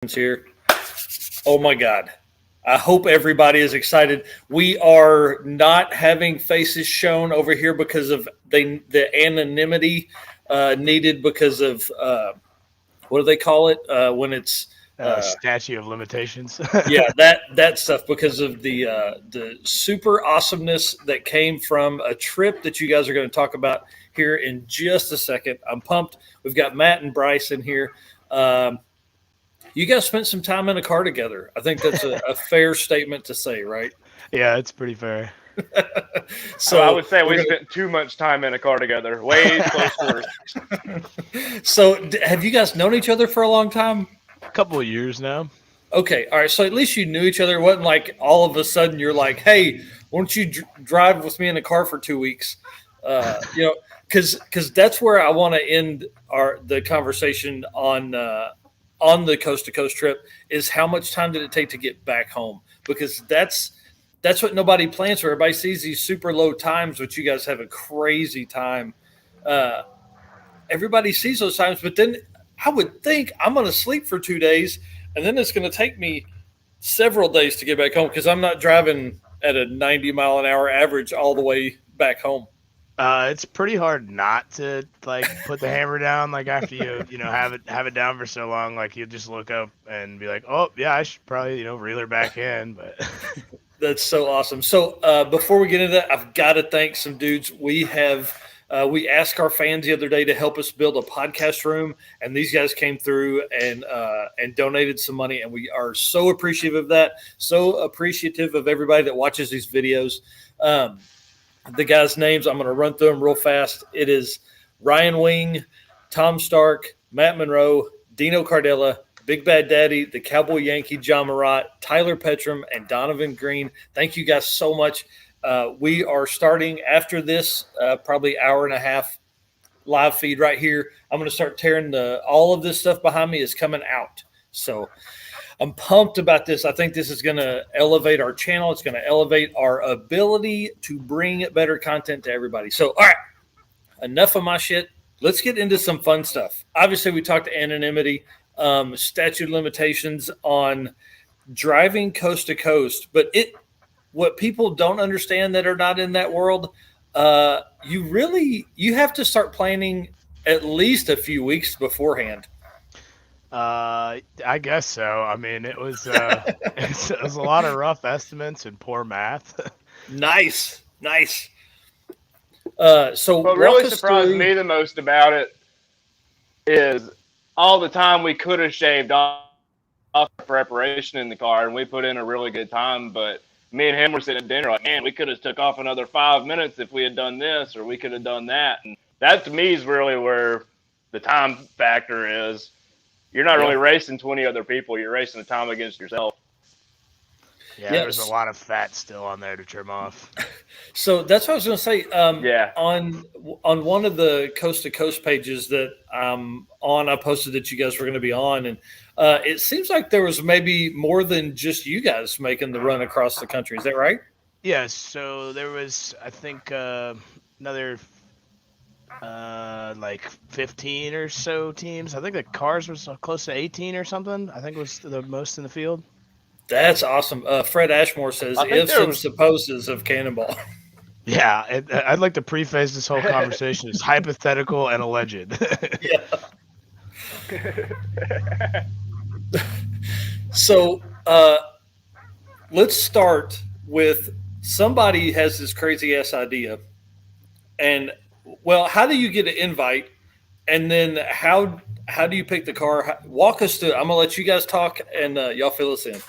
Here. Oh my God. I hope everybody is excited. We are not having faces shown over here because of the anonymity needed because of what do they call it when it's statute of limitations. yeah, that stuff because of the super awesomeness that came from a trip that you guys are going to talk about here in just a second. I'm pumped. We've got Matt and Bryce in here. You guys spent some time in a car together. I think that's a fair statement to say, right? Yeah, it's pretty fair. So I would say we spent too much time in a car together. Way close quarters. So have you guys known each other for a long time? A couple of years now. Okay, all right. So at least you knew each other. It wasn't like all of a sudden you're like, hey, why don't you drive with me in a car for 2 weeks? Because that's where I want to end the conversation on the coast to coast trip is how much time did it take to get back home? Because that's what nobody plans for. Everybody sees these super low times, but you guys have a crazy time. Everybody sees those times, but then I would think I'm going to sleep for 2 days, and then it's going to take me several days to get back home because I'm not driving at a 90-mile-an-hour average all the way back home. It's pretty hard not to put the hammer down after you have it down for so long. You just look up and be like, oh yeah, I should probably reel her back in. But that's so awesome. So before we get into that, I've got to thank some dudes. We asked our fans the other day to help us build a podcast room, and these guys came through and donated some money, and we are so appreciative of that. So appreciative of everybody that watches these videos. The guys' names, I'm going to run through them real fast. It is Ryan Wing, Tom Stark, Matt Monroe, Dino Cardella, Big Bad Daddy, the Cowboy Yankee, John Marat, Tyler Petram, and Donovan Green. Thank you guys so much. We are starting after this, probably hour and a half live feed right here. I'm going to start tearing all of this stuff behind me is coming out. So I'm pumped about this. I think this is going to elevate our channel. It's going to elevate our ability to bring better content to everybody. So, all right, enough of my shit. Let's get into some fun stuff. Obviously, we talked anonymity, statute of limitations on driving coast to coast. But what people don't understand that are not in that world, you have to start planning at least a few weeks beforehand. I guess so. I mean, it was it was a lot of rough estimates and poor math. Nice. So what really surprised me the most about it is all the time we could have shaved off preparation in the car, and we put in a really good time. But me and him were sitting at dinner like, man, we could have took off another 5 minutes if we had done this, or we could have done that. And that to me is really where the time factor is. You're not really racing 20 other people. You're racing the time against yourself. Yeah, there's a lot of fat still on there to trim off. So that's what I was going to say. On one of the Coast to Coast pages that I'm on, I posted that you guys were going to be on. And it seems like there was maybe more than just you guys making the run across the country. Is that right? Yeah, so there was, I think, another 15 or so teams. I think the cars was close to 18 or something. I think it was the most in the field. That's awesome. Fred Ashmore says ifs and supposes of Cannonball. Yeah, I'd like to preface this whole conversation as hypothetical and alleged. So let's start with somebody has this crazy ass idea, and how do you get an invite, and then how do you pick the car? Walk us through. I'm gonna let you guys talk, and y'all fill us in.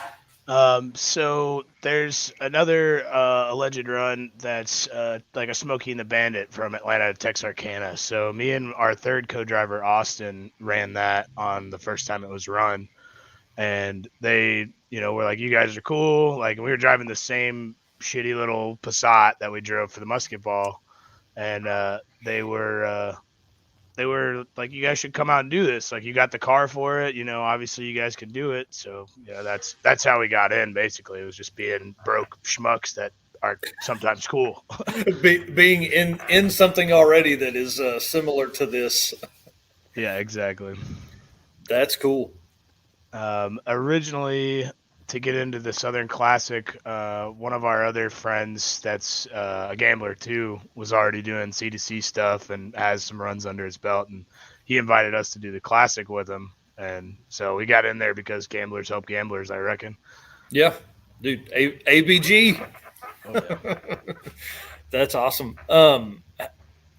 So there's another alleged run that's like a Smokey and the Bandit from Atlanta to Texarkana. So me and our third co-driver Austin ran that on the first time it was run, and they were like, you guys are cool. Like, we were driving the same shitty little Passat that we drove for the musket ball, and they were like, you guys should come out and do this. Like, you got the car for it, obviously you guys can do it. So that's how we got in. Basically, it was just being broke schmucks that are sometimes cool. Being in something already that is similar to this. Yeah, exactly. That's cool. Originally, to get into the Southern Classic, one of our other friends that's a gambler too was already doing C2C stuff and has some runs under his belt, and he invited us to do the Classic with him. And so we got in there because gamblers help gamblers, I reckon. Yeah, dude, ABG. Oh, yeah. That's awesome.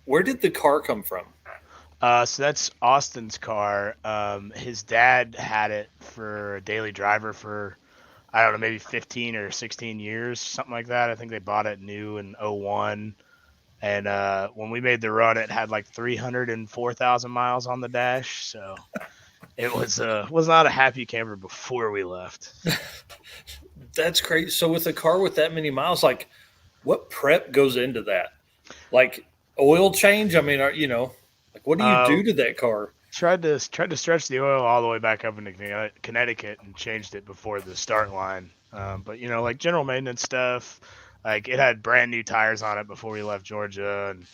Where did the car come from? So that's Austin's car. His dad had it for a daily driver for, I don't know, maybe 15 or 16 years, something like that. I think they bought it new in 01. And when we made the run, it had like 304,000 miles on the dash. So it was not a happy camper before we left. That's crazy. So with a car with that many miles, like what prep goes into that? Like oil change? I mean, like what do you do to that car? Tried to stretch the oil all the way back up into Connecticut and changed it before the start line. But like general maintenance stuff, like it had brand new tires on it before we left Georgia, and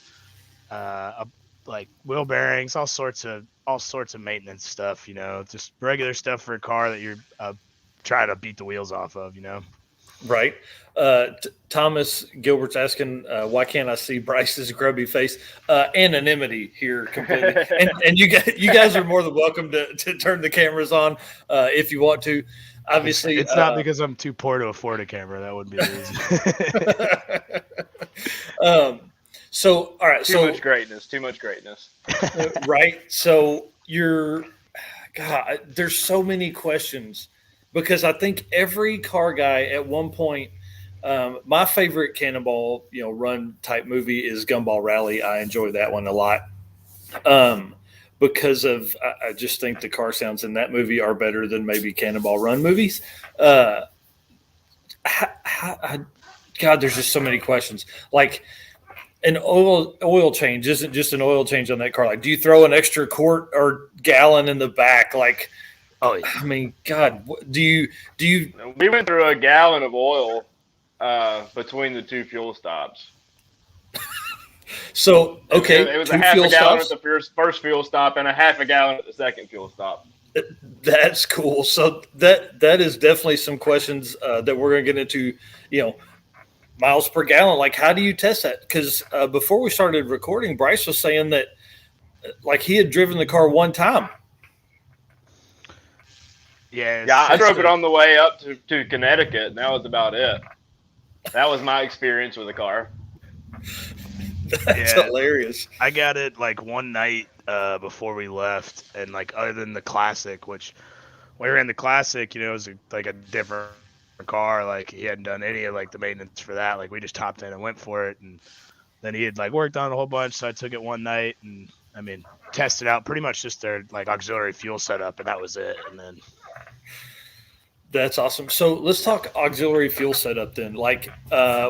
like wheel bearings, all sorts of maintenance stuff. Just regular stuff for a car that you're trying to beat the wheels off of. Right. Thomas Gilbert's asking, why can't I see Bryce's grubby face? Anonymity here completely. and you guys are more than welcome to turn the cameras on if you want to. Obviously, it's not because I'm too poor to afford a camera. That wouldn't be the reason. So, all right. Too much greatness. Right. So God, there's so many questions. Because I think every car guy at one point, my favorite Cannonball, run type movie is Gumball Rally. I enjoy that one a lot because I just think the car sounds in that movie are better than maybe Cannonball Run movies. God, there's just so many questions. Like an oil change isn't just an oil change on that car. Like, do you throw an extra quart or gallon in the back? Like. Oh, I mean, God, do you? We went through a gallon of oil between the two fuel stops. So, okay, it was a half a gallon at the first fuel stop and a half a gallon at the second fuel stop. That's cool. So that is definitely some questions that we're going to get into. Miles per gallon. Like, how do you test that? Because before we started recording, Bryce was saying that like he had driven the car one time. Yeah, I drove it on the way up to Connecticut, and that was about it. That was my experience with the car. That's hilarious. I got it like one night before we left, and like other than the Classic, which when we ran the Classic, it was like a different car. Like he hadn't done any of like the maintenance for that. Like we just hopped in and went for it, and then he had like worked on a whole bunch. So I took it one night and tested out pretty much just their like auxiliary fuel setup, and that was it. And then. That's awesome. So let's talk auxiliary fuel setup then. Like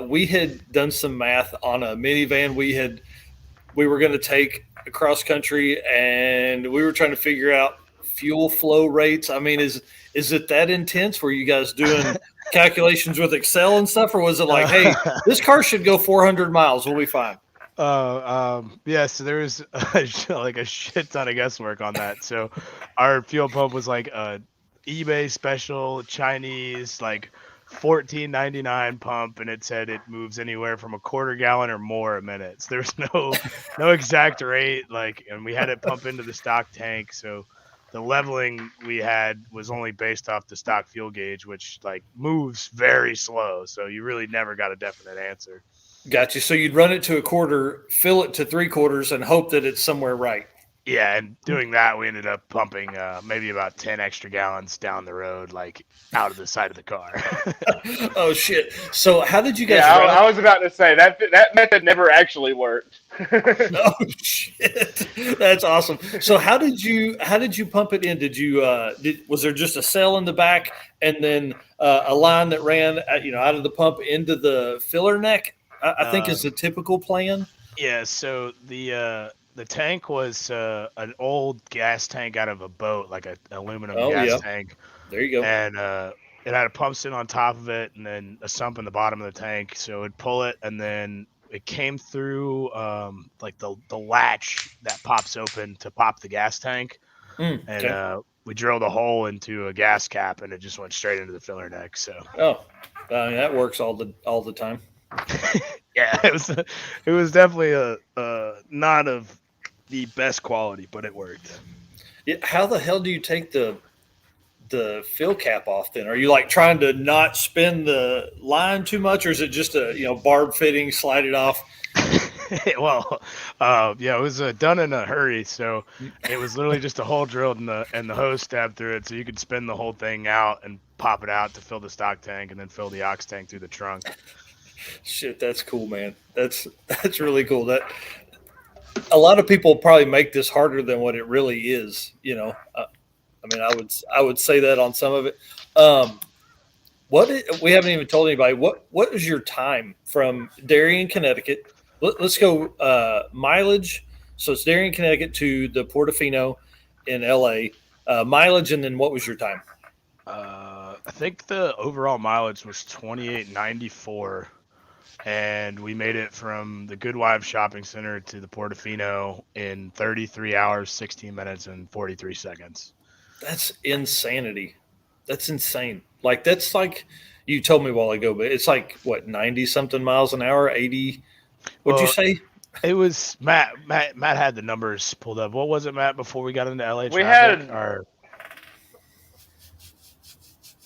we had done some math on a minivan we were going to take across country, and we were trying to figure out fuel flow rates. I mean, is it that intense? Were you guys doing calculations with Excel and stuff, or was it like, hey, this car should go 400 miles, we'll be fine? Yeah, so there was like a shit ton of guesswork on that. So our fuel pump was like a eBay special Chinese like $14.99 pump, and it said it moves anywhere from a quarter gallon or more a minute. So there's no exact rate, like, and we had it pump into the stock tank, so the leveling we had was only based off the stock fuel gauge, which like moves very slow, so you really never got a definite answer. Gotcha. So you'd run it to a quarter, fill it to 3/4, and hope that it's somewhere right. Yeah, and doing that, we ended up pumping maybe about 10 extra gallons down the road, like out of the side of the car. Oh, shit. So how did you guys I was about to say, that method never actually worked. Oh, shit. That's awesome. So how did you pump it in? Did you was there just a cell in the back and then a line that ran out of the pump into the filler neck? I think is the typical plan. Yeah, so the tank was an old gas tank out of a boat, like an aluminum gas tank. There you go. And it had a pump sitting on top of it and then a sump in the bottom of the tank. So it'd pull it, and then it came through like the latch that pops open to pop the gas tank. Okay. And we drilled a hole into a gas cap and it just went straight into the filler neck. So that works all the time. yeah, it was definitely a not of the best quality, but it worked. Yeah, how the hell do you take the fill cap off then? Are you like trying to not spin the line too much, or is it just a barb fitting, slide it off? Well, it was done in a hurry, so it was literally just a hole drilled and the hose stabbed through it, so you could spin the whole thing out and pop it out to fill the stock tank and then fill the ox tank through the trunk. Shit, that's cool, man. That's really cool. That a lot of people probably make this harder than what it really is. I would say that on some of it. We haven't even told anybody what is your time from Darien, Connecticut? Let's go mileage. So it's Darien, Connecticut to the Portofino in LA. Mileage, and then what was your time? I think the overall mileage was 28.94, and we made it from the Good Wives Shopping Center to the Portofino in 33 hours, 16 minutes, and 43 seconds. That's insanity. That's insane. Like, that's like you told me a while ago, but it's like, what, 90 something miles an hour, 80? What'd you say? It was Matt had the numbers pulled up. What was it, Matt, before we got into LA traffic?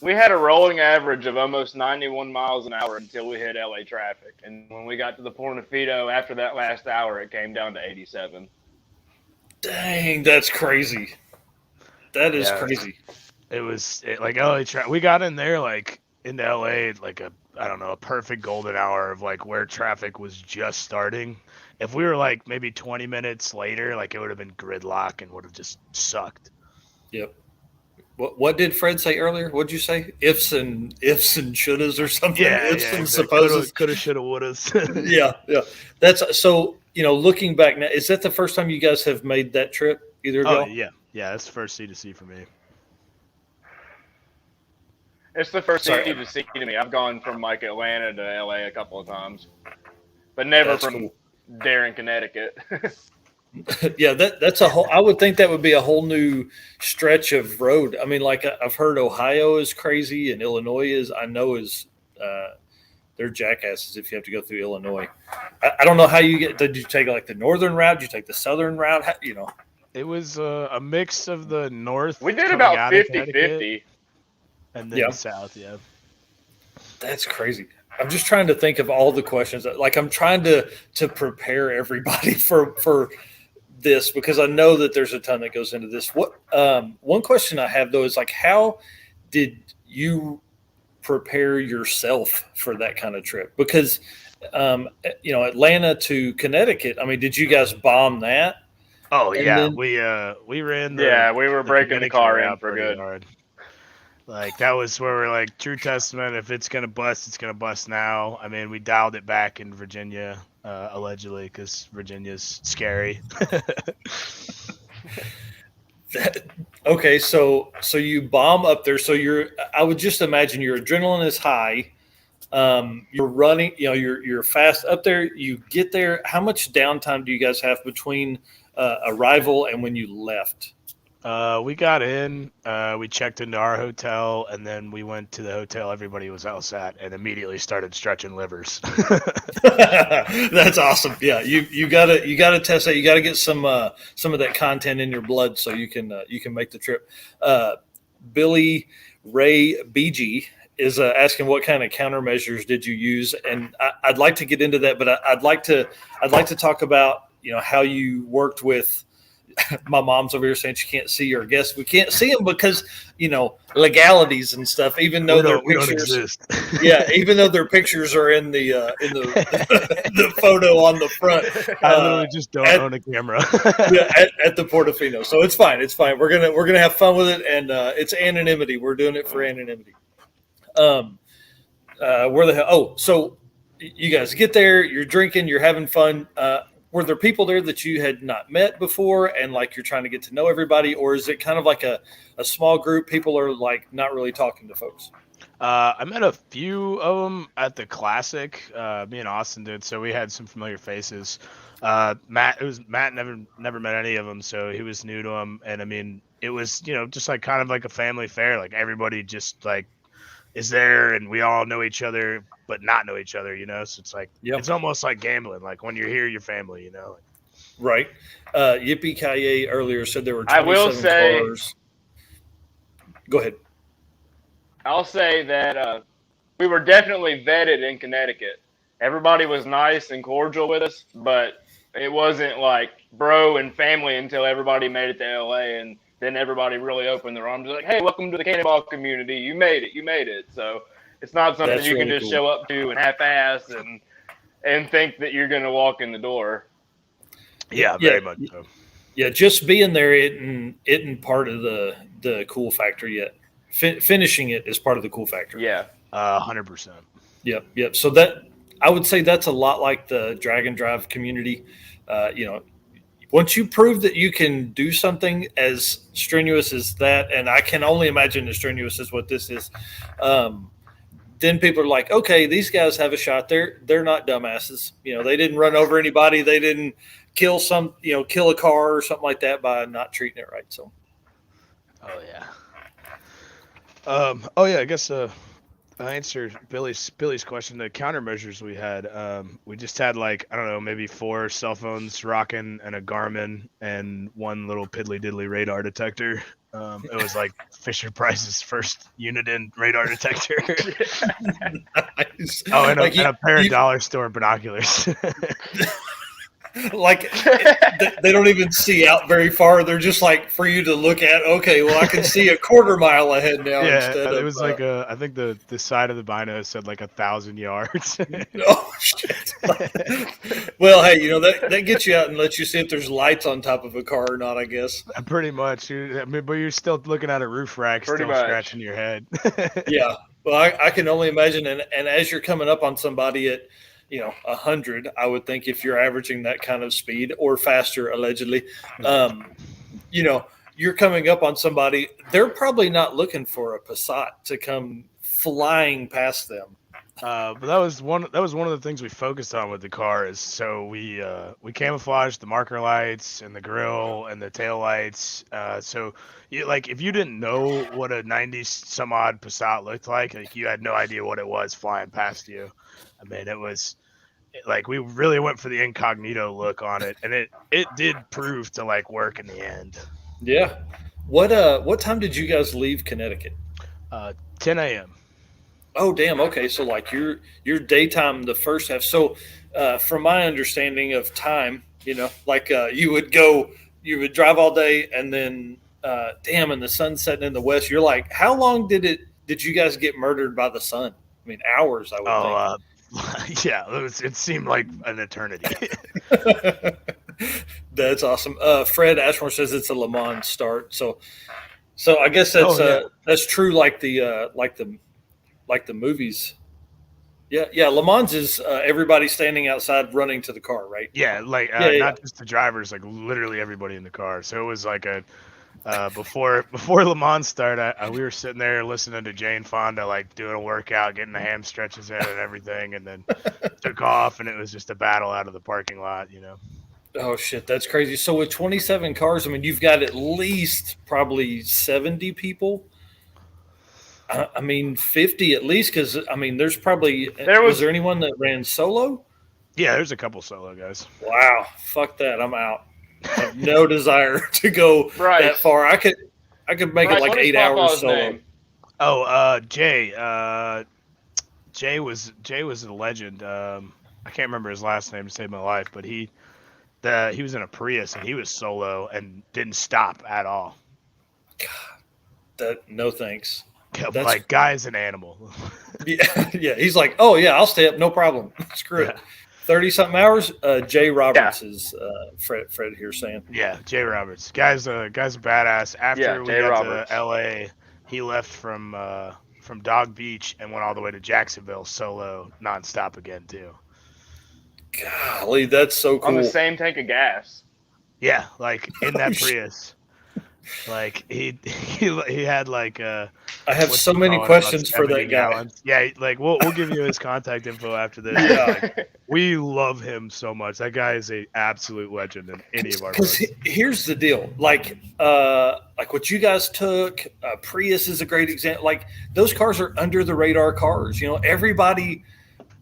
We had a rolling average of almost 91 miles an hour until we hit LA traffic. And when we got to the Portofino, after that last hour, it came down to 87. Dang, that's crazy. That is crazy. It was like LA traffic. We got in there like into LA like a perfect golden hour of like where traffic was just starting. If we were like maybe 20 minutes later, like it would have been gridlock and would have just sucked. Yep. What did Fred say earlier? What'd you say? Ifs and shouldas or something? Ifs and supposes. Coulda, shoulda, wouldas. Yeah. That's so. Looking back now, is that the first time you guys have made that trip? Either of y'all? Yeah. That's the first C2C for me. It's the first C2C to me. I've gone from like Atlanta to LA a couple of times, but never from Darien, Connecticut. Yeah, that's a whole. I would think that would be a whole new stretch of road. I mean, like I've heard Ohio is crazy and Illinois is. I know is. They're jackasses if you have to go through Illinois. I don't know how you get. Did you take like the northern route? Did you take the southern route? It was a mix of the north. We did about 50-50. And then south, yeah. That's crazy. I'm just trying to think of all the questions. Like I'm trying to prepare everybody for this because I know that there's a ton that goes into this. What one question I have though is like, how did you prepare yourself for that kind of trip? Because Atlanta to Connecticut. I mean, did you guys bomb that? Oh yeah, we ran. We were breaking the car in for good. Hard. Like that was where we're like true testament. If it's gonna bust, it's gonna bust now. I mean, we dialed it back in Virginia, allegedly, because Virginia's scary. Okay, so you bomb up there. So I would just imagine your adrenaline is high. You're running. You're fast up there. You get there. How much downtime do you guys have between arrival and when you left? We got in, we checked into our hotel, and then we went to the hotel everybody was else at and immediately started stretching livers. That's awesome. Yeah, you gotta test that. You gotta get some of that content in your blood so you can make the trip. Billy Ray BG is asking what kind of countermeasures did you use, and I'd like to get into that, but I'd like to talk about how you worked with. My mom's over here saying she can't see her guests. We can't see them because legalities and stuff. Even though their pictures, even though their pictures are in the the photo on the front. I literally just don't own a camera. at the Portofino, so it's fine. It's fine. We're gonna have fun with it, and it's anonymity. We're doing it for anonymity. Where the hell? Oh, so you guys get there. You're drinking. You're having fun. Were there people there that you had not met before and like you're trying to get to know everybody, or is it kind of like a small group? People are like not really talking to folks. I met a few of them at the Classic. Me and Austin did, so we had some familiar faces. Matt never met any of them, so he was new to them. And I mean, it was, just like kind of like a family affair. Like everybody just like is there and we all know each other, but not know each other, So it's like, It's almost like gambling. Like when you're here, you're family, Right. Yippee Ki earlier said there were 27 I will say, cars. Go ahead. I'll say that we were definitely vetted in Connecticut. Everybody was nice and cordial with us, but it wasn't like bro and family until everybody made it to LA, and then everybody really opened their arms like, hey, welcome to the Cannonball community. You made it. So it's not something you can just show up to and half-ass and think that you're going to walk in the door. Yeah, very much so. Yeah, just being there isn't part of the cool factor yet. Finishing it is part of the cool factor. Yeah, 100%. Yep. So that I would say that's a lot like the drag and drive community. Once you prove that you can do something as strenuous as that, and I can only imagine as strenuous as what this is, then people are like, okay, these guys have a shot. They're not dumbasses. They didn't run over anybody. They didn't kill a car or something like that by not treating it right. So, oh yeah. I guess I answered Billy's question. The countermeasures we had, we just had like, I don't know, maybe 4 cell phones rocking and a Garmin and one little piddly diddly radar detector. It was like Fisher Price's first unit in radar detector. Nice. Oh, and a pair of dollar store binoculars. Like they don't even see out very far. They're just like for you to look at. Okay, well I can see a quarter mile ahead now. Yeah, instead it was like I think the side of the bino said like 1,000 yards. Oh shit! Well, hey, that gets you out and lets you see if there's lights on top of a car or not. I guess. Pretty much. But you're still looking at a roof rack, still scratching your head. Yeah. Well, I can only imagine, and as you're coming up on somebody at 100, I would think if you're averaging that kind of speed or faster, allegedly, you're coming up on somebody. They're probably not looking for a Passat to come flying past them. But that was one of the things we focused on with the car is so we camouflaged the marker lights and the grill and the tail lights. So if you didn't know what a 90 some odd Passat looked like you had no idea what it was flying past you. I mean, it was like we really went for the incognito look on it, and it did prove to like work in the end. Yeah. What time did you guys leave Connecticut? 10 a.m. Oh, damn. Okay. So like your daytime, the first half. So from my understanding of time, you would drive all day and then and the sun's setting in the west. You're like, how long did you guys get murdered by the sun? I mean, hours, I would think. Yeah, it seemed like an eternity. That's awesome. Fred Ashmore says it's a Le Mans start. So I guess that's true. Like the movies. Yeah. Le Mans is everybody standing outside running to the car, right? Yeah. Not just the drivers, like literally everybody in the car. So it was like before Le Mans started, we were sitting there listening to Jane Fonda, like doing a workout, getting the ham stretches in and everything, and then took off, and it was just a battle out of the parking lot, Oh shit, that's crazy. So with 27 cars, I mean, you've got at least probably 70 people. I mean, 50 at least, because I mean, there's probably was there anyone that ran solo? Yeah, there's a couple solo guys. Wow, fuck that, I'm out. I have no desire to go that far. I could make it like 8 hours solo. Name? Oh, Jay. Jay was a legend. I can't remember his last name to save my life, but he was in a Prius and he was solo and didn't stop at all. God, no thanks. Like guy's an animal. Yeah. He's like, oh yeah, I'll stay up, no problem. Screw it. 30-something hours. Jay Roberts is Fred here saying. Yeah, Jay Roberts. Guy's a badass. After we got to LA, he left from Dog Beach and went all the way to Jacksonville solo nonstop again too. Golly, that's so cool. On the same tank of gas. Yeah, like in that Prius. Like he had like I have what's so he many calling, questions about for 70 that guy. gallons. Yeah, like we'll give you his contact info after this. Yeah. Like, we love him so much. That guy is a absolute legend in any of our Because boats. here's the deal, like what you guys took, Prius is a great example. Like those cars are under the radar cars. You know, everybody.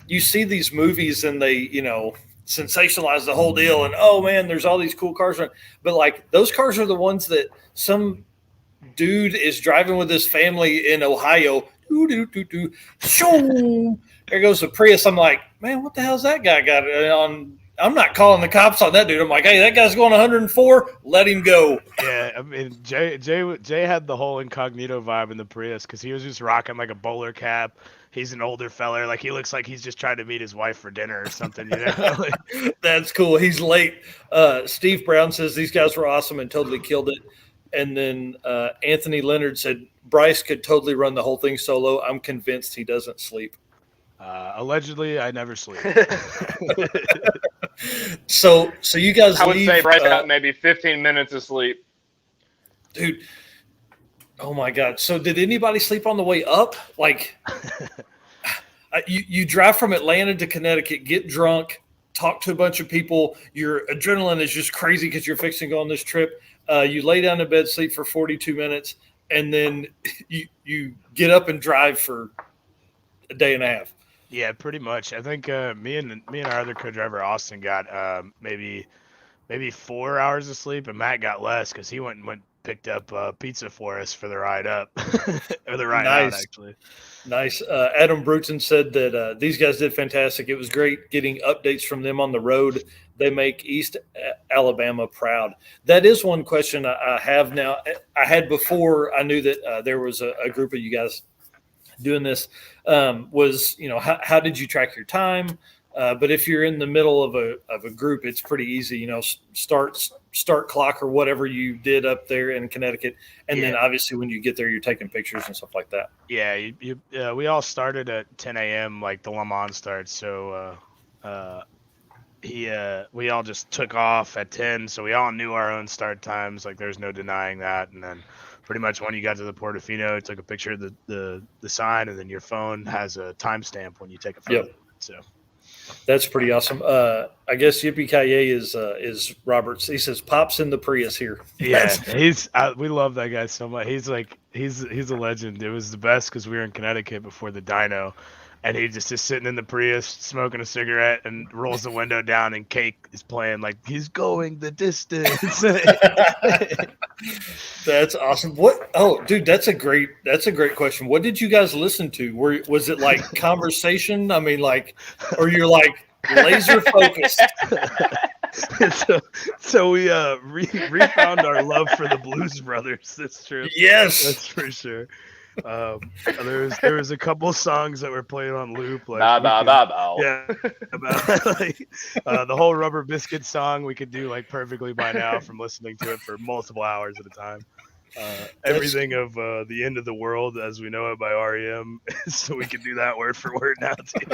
You see these movies and they, sensationalize the whole deal. And oh man, there's all these cool cars. But like those cars are the ones that some dude is driving with his family in Ohio. There goes the Prius. I'm like, man, what the hell's that guy got on? I'm not calling the cops on that dude. I'm like, hey, that guy's going 104. Let him go. Yeah, I mean, Jay had the whole incognito vibe in the Prius because he was just rocking like a bowler cap. He's an older feller. Like he looks like he's just trying to meet his wife for dinner or something, Like, that's cool. He's late. Steve Brown says these guys were awesome and totally killed it. And then Anthony Leonard said Bryce could totally run the whole thing solo. I'm convinced he doesn't sleep. Allegedly, I never sleep. So you guys I would leave, say Bryce got maybe 15 minutes of sleep. Dude. Oh my God. So did anybody sleep on the way up? Like you drive from Atlanta to Connecticut, get drunk, talk to a bunch of people. Your adrenaline is just crazy because you're fixing to go on this trip. You lay down in bed, sleep for 42 minutes, and then you get up and drive for a day and a half. Yeah, pretty much. I think me and our other co-driver Austin got maybe 4 hours of sleep, and Matt got less because he went picked up pizza for us for the ride up or the ride out actually. Nice. Adam Bruton said that these guys did fantastic. It was great getting updates from them on the road. They make East Alabama proud. That is one question I have now. I had before I knew that there was a group of you guys doing this. Was how did you track your time? But if you're in the middle of a group, it's pretty easy. Start clock or whatever you did up there in Connecticut, and then obviously when you get there, you're taking pictures and stuff like that. Yeah, we all started at 10 a.m. like the Le Mans starts. So we all just took off at 10, so we all knew our own start times. Like there's no denying that. And then pretty much when you got to the Portofino, took a picture of the sign, and then your phone has a timestamp when you take a photo. Yep. So. That's pretty awesome. I guess Yippee Ki-Yay is Roberts. He says pops in the Prius here. Yeah, we love that guy so much. He's a legend. It was the best because we were in Connecticut before the dyno, and he just is sitting in the Prius smoking a cigarette and rolls the window down, and Cake is playing like he's going the distance. That's awesome. What? Oh, dude, that's a great question. What did you guys listen to? Was it like conversation? I mean, like, or you're like laser focused? So we refound our love for the Blues Brothers this trip. Yes, that's for sure. There was a couple songs that were playing on loop, like the whole Rubber Biscuit song we could do like perfectly by now from listening to it for multiple hours at a time. Everything of The End of the World as we know it by REM, so we can do that word for word now too.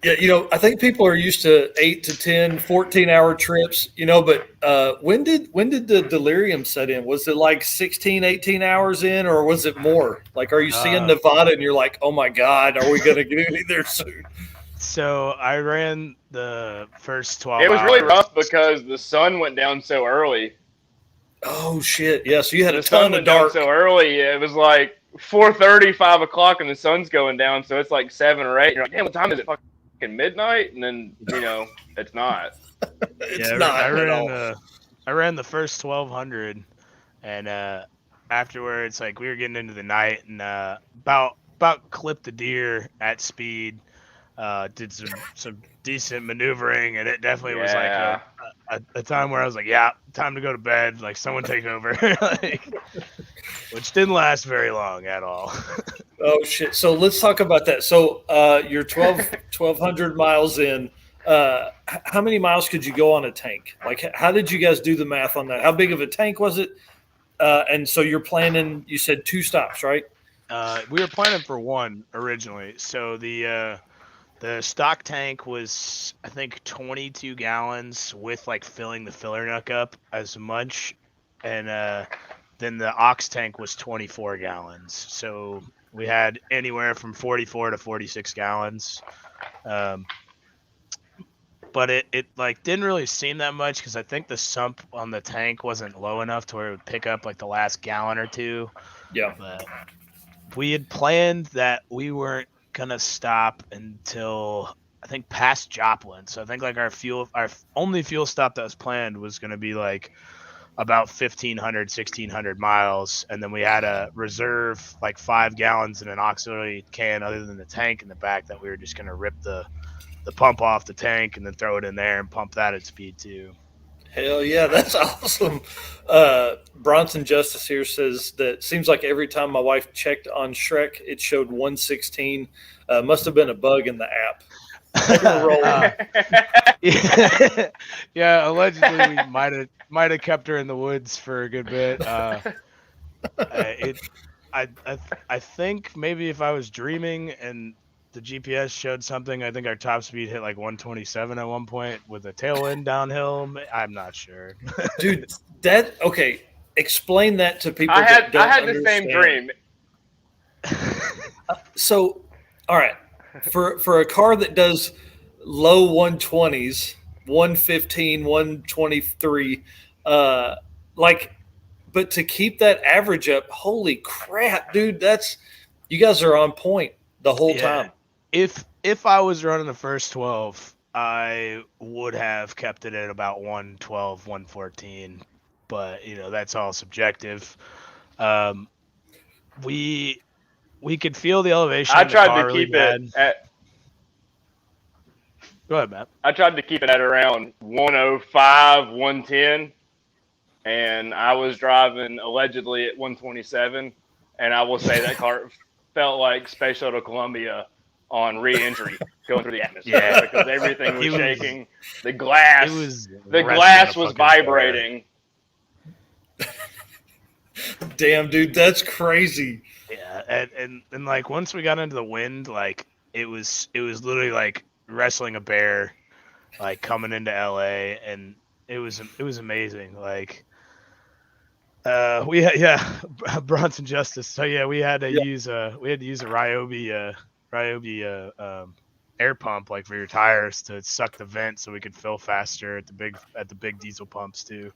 Yeah, I think people are used to 8 to 10, 14-hour trips, but when did the delirium set in? Was it like 16, 18 hours in, or was it more? Like, are you seeing Nevada and you're like, oh my God, are we going to get in there soon? So I ran the first 12 hours. It was really rough because the sun went down so early. Oh shit! Yeah, so you had a the sun ton of went down dark. So early, it was like 4:30, 5 o'clock, and the sun's going down. So it's like 7 or 8. You're like, damn, what time is it? Fucking midnight? And then it's not. It's not. I ran the first 1200, and afterwards, like we were getting into the night, and about clipped the deer at speed. Did some decent maneuvering, and it definitely was like a time where I was like, yeah, time to go to bed. Like someone take over, which didn't last very long at all. Oh shit! So let's talk about that. So you're 1,200 miles in. How many miles could you go on a tank? Like, how did you guys do the math on that? How big of a tank was it? And so you're planning. You said 2 stops, right? We were planning for 1 originally. So the stock tank was, I think, 22 gallons with like filling the filler neck up as much and then the ox tank was 24 gallons. So we had anywhere from 44 to 46 gallons. But it like didn't really seem that much because I think the sump on the tank wasn't low enough to where it would pick up like the last gallon or two. Yeah. But we had planned that we weren't gonna stop until I think past Joplin. So I think like our only fuel stop that was planned was gonna be like about 1,500, 1,600 miles, and then we had a reserve like 5 gallons in an auxiliary can other than the tank in the back that we were just gonna rip the pump off the tank and then throw it in there and pump that at speed too. Hell yeah, that's awesome. Bronson Justice here says that seems like every time my wife checked on Shrek, it showed 116. Must have been a bug in the app. Yeah, allegedly we might have kept her in the woods for a good bit. I think maybe if I was dreaming and the GPS showed something, I think our top speed hit like 127 at one point with a tailwind downhill. I'm not sure. Dude, okay. Explain that to people. I had understand. the same dream. So, all right, for a car that does low 120s, 115, 123, but to keep that average up, holy crap, dude, you guys are on point the whole time. If I was running the first 12, I would have kept it at about 112, 114, but that's all subjective. We could feel the elevation. I tried to really keep it at. Go ahead, Matt. I tried to keep it at around 105, 110, and I was driving allegedly at 127, and I will say that car felt like Space Shuttle Columbia on re-entry going through the atmosphere because everything was shaking. The glass was vibrating. Damn, dude, that's crazy. Yeah, and like once we got into the wind, like it was literally like wrestling a bear, like coming into LA, and it was amazing. Like Bronson Justice. So yeah, we had to use a Ryobi air pump like for your tires to suck the vent so we could fill faster at the big diesel pumps too.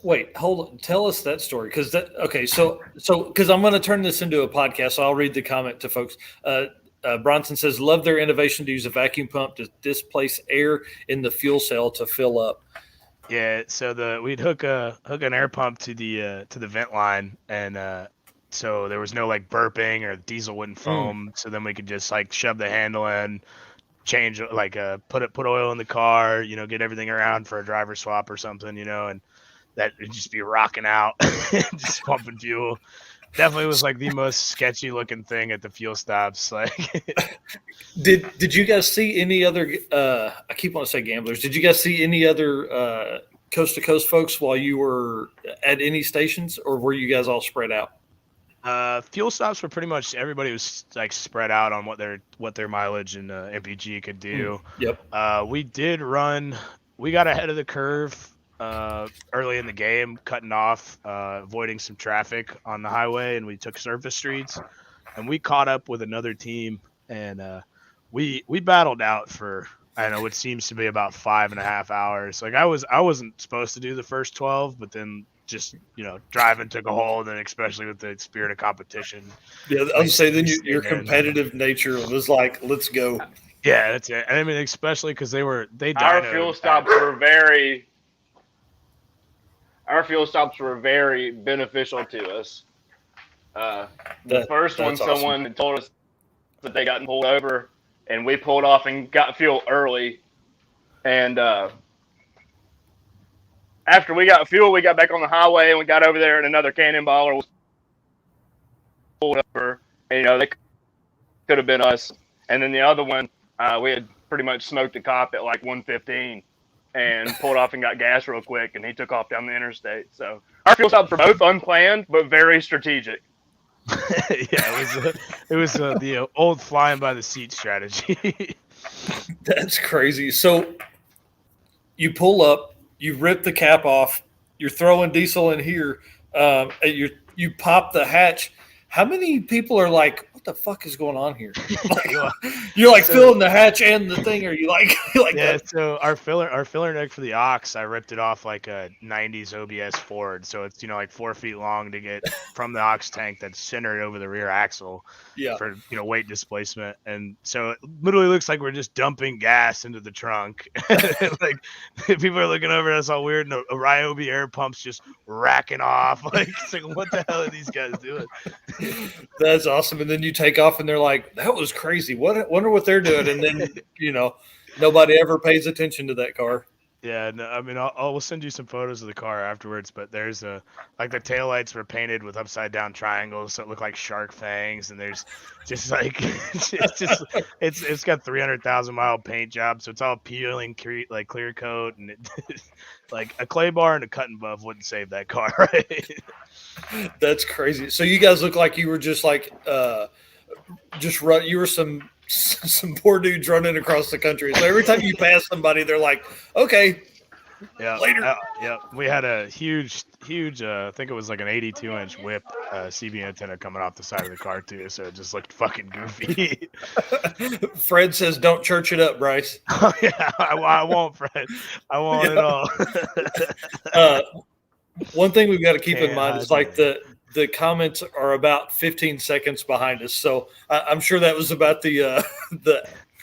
Wait, hold on. Tell us that story because because I'm going to turn this into a podcast, so I'll read the comment to folks. Bronson says, "Love their innovation to use a vacuum pump to displace air in the fuel cell to fill up." Yeah, so we'd hook an air pump to the vent line, and so there was no like burping or the diesel wouldn't foam. So then we could just like shove the handle in, change like put oil in the car, get everything around for a driver swap or something, and that would just be rocking out, just pumping fuel. Definitely was like the most sketchy looking thing at the fuel stops. Like, did you guys see any other? I keep wanting to say gamblers. Did you guys see any other coast to coast folks while you were at any stations, or were you guys all spread out? Fuel stops were pretty much everybody was like spread out on what their mileage and MPG could do. Yep. We got ahead of the curve early in the game, cutting off, avoiding some traffic on the highway, and we took surface streets, and we caught up with another team, and we battled out for I don't know what seems to be about 5.5 hours. Like I wasn't supposed to do the first 12, but then just driving took a hold, and especially with the spirit of competition. Yeah, I would say then your competitive nature was like, let's go. Yeah, that's it. I mean, especially because our fuel stops were very beneficial to us. The first one, someone had told us that they got pulled over, and we pulled off and got fuel early. And after we got fuel, we got back on the highway, and we got over there, and another cannonballer was pulled over. And, they could have been us. And then the other one, we had pretty much smoked a cop at like 115 and pulled off and got gas real quick, and he took off down the interstate. So our fuel stops were both unplanned, but very strategic. Yeah, it was the old flying by the seat strategy. That's crazy. So you pull up, you rip the cap off, you're throwing diesel in here. And you pop the hatch. How many people are like, what the fuck is going on here? Like, you're like filling the hatch and the thing. Are you like yeah, that? so our filler neck for the aux, I ripped it off like a 90s OBS Ford. So it's, like 4 feet long to get from the aux tank that's centered over the rear axle for, weight displacement. And so it literally looks like we're just dumping gas into the trunk. Like people are looking over at us all weird, and a Ryobi air pump's just racking off. Like, it's like, what the hell are these guys doing? That's awesome. And then you take off and they're like, that was crazy. Wonder what they're doing. And then, nobody ever pays attention to that car. Yeah, no, I mean, we'll send you some photos of the car afterwards, but there's the taillights were painted with upside down triangles, so it looked like shark fangs, and there's just like, it's got 300,000-mile paint job, so it's all peeling, clear coat, and like a clay bar and a cut and buff wouldn't save that car, right? That's crazy. So you guys look like you were just like, you were some poor dudes running across the country. So every time you pass somebody, they're like, okay, later. Yeah, we had a huge, I think it was like an 82-inch whip CB antenna coming off the side of the car too. So it just looked fucking goofy. Fred says, don't church it up, Bryce. Oh, yeah, I won't, Fred. I won't at all. One thing we've got to keep in mind is like the comments are about 15 seconds behind us. So I'm sure that was about the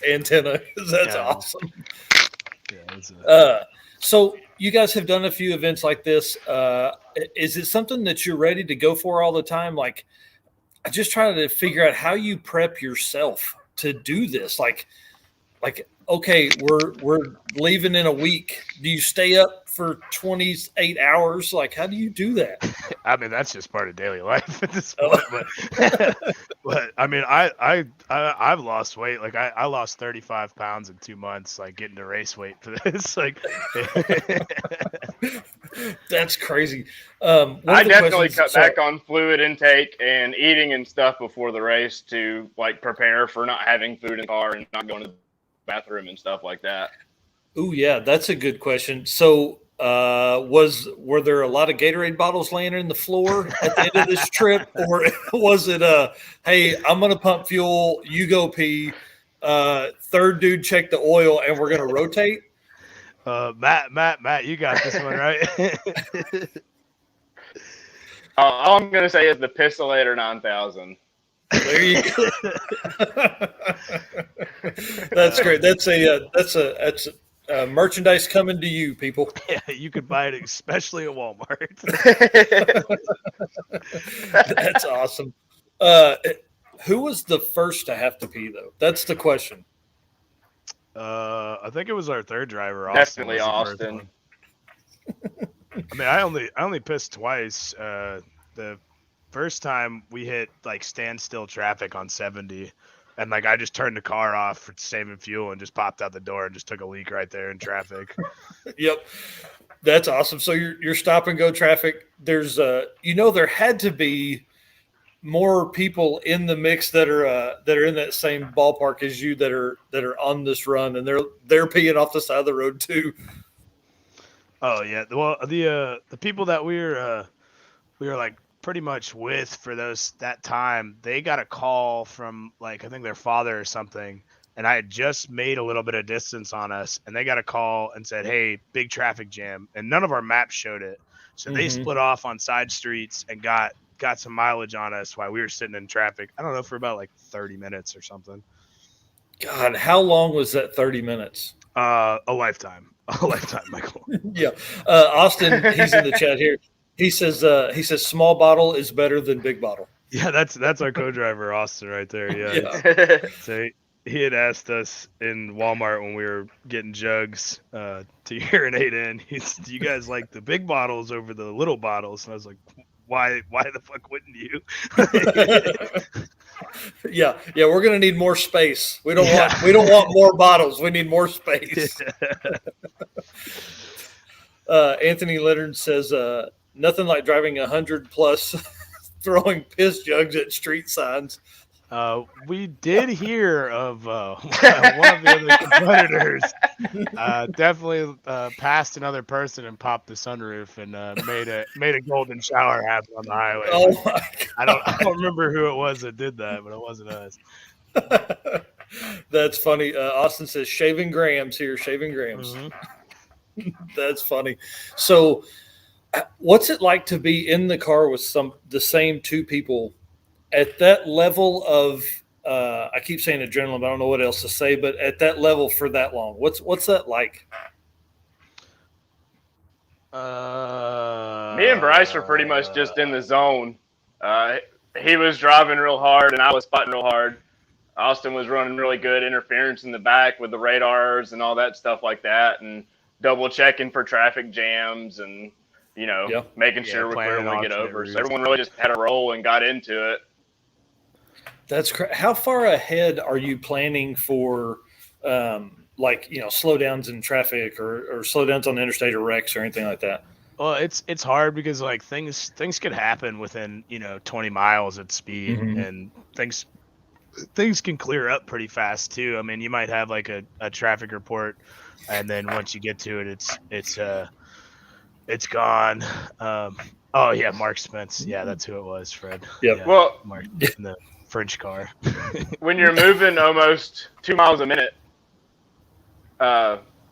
antenna. That's awesome. Yeah, so you guys have done a few events like this. Is it something that you're ready to go for all the time? Like, I just trying to figure out how you prep yourself to do this. Like, okay, we're leaving in a week. Do you stay up for 28 hours? Like, how do you do that? I mean, that's just part of daily life at this point. But I mean, I've lost weight. Like I lost 35 pounds in 2 months, like getting to race weight for this. Like, that's crazy. I definitely cut back on fluid intake and eating and stuff before the race to like prepare for not having food in the car and not going to the bathroom and stuff like that. Oh yeah, that's a good question. So were there a lot of Gatorade bottles laying in the floor at the end of this trip, or was it hey, I'm gonna pump fuel, you go pee, third dude check the oil, and we're gonna rotate? Matt, you got this one right. All I'm gonna say is the Pistolator 9000. There you go. That's great. That's a merchandise coming to you, people. Yeah, you could buy it, especially at Walmart. That's awesome. Who was the first to have to pee, though? That's the question. I think it was our third driver, Austin. Definitely Austin. I mean, I only pissed twice. The first time we hit like standstill traffic on 70, and like I just turned the car off for saving fuel and just popped out the door and just took a leak right there in traffic. Yep, that's awesome. So your stop and go traffic. There's there had to be more people in the mix that are in that same ballpark as you that are on this run, and they're peeing off the side of the road too. Oh yeah, well the people that we were like pretty much with for that time, they got a call from like I think their father or something, and I had just made a little bit of distance on us, and they got a call and said, hey, big traffic jam, and none of our maps showed it, so they split off on side streets and got some mileage on us while we were sitting in traffic. I don't know, for about like 30 minutes or something. God, how long was that 30 minutes? A lifetime, Michael. Yeah. Austin, he's in the chat here. He says small bottle is better than big bottle. Yeah, that's our co-driver Austin right there. Yeah. So he had asked us in Walmart when we were getting jugs to urinate in. Do you guys like the big bottles over the little bottles? And I was like, why the fuck wouldn't you? Yeah, we're gonna need more space. We don't want more bottles. We need more space. Anthony Leonard says nothing like driving 100 plus throwing piss jugs at street signs. We did hear of one of the other competitors definitely passed another person and popped the sunroof and made a golden shower happen on the highway. Oh my I don't remember who it was that did that, but it wasn't us. God. That's funny. Austin says shaving grams here, shaving grams. Mm-hmm. That's funny. So, what's it like to be in the car with the same two people at that level of? I keep saying adrenaline, but I don't know what else to say. But at that level for that long, what's that like? Me and Bryce were pretty much just in the zone. He was driving real hard, and I was spotting real hard. Austin was running really good interference in the back with the radars and all that stuff like that, and double checking for traffic jams and making sure we're clear when we get over. So everyone really just had a roll and got into it. That's how far ahead are you planning for, slowdowns in traffic or slowdowns on the interstate or wrecks or anything like that? Well, it's hard because like things could happen within 20 miles at speed, Mm-hmm. and things can clear up pretty fast too. I mean, you might have like a traffic report, and then once you get to it, it's gone. Oh yeah, Mark Spence. Yeah, that's who it was, Fred. Yep. Yeah, Well, Mark in the French car. when you're moving almost 2 miles a minute,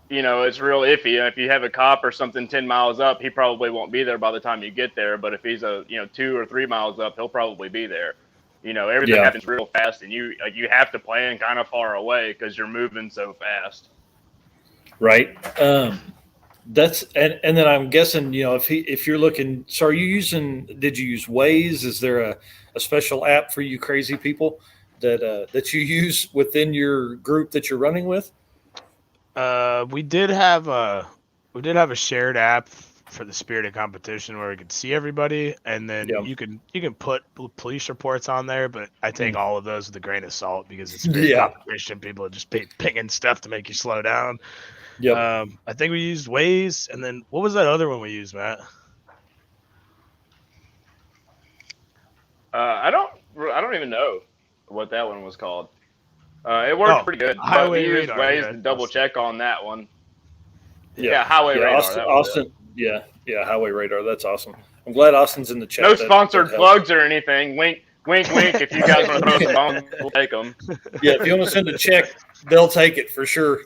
it's real iffy. And if you have a cop or something 10 miles up, he probably won't be there by the time you get there. But if he's 2 or 3 miles up, he'll probably be there. Everything happens real fast, and you have to plan kind of far away because you're moving so fast. Right. That's and then I'm guessing if you're looking. So did you use Waze? Is there a special app for you crazy people that you use within your group that you're running with? We did have a shared app for the Spirited competition where we could see everybody, and then you can put police reports on there, but I take all of those with a grain of salt because it's competition. People are just pinging stuff to make you slow down. Yeah. I think we used Waze, and then what was that other one we used, Matt? I don't even know what that one was called. It worked pretty good. Highway we used radar, Waze to double check on that one. Yeah, Highway radar. Austin. Yeah, Highway radar. That's awesome. I'm glad Austin's in the chat. No sponsored plugs or anything. Wink, wink, wink. If you guys want to throw some bones, we'll take them. Yeah, if you want to send a check, they'll take it for sure.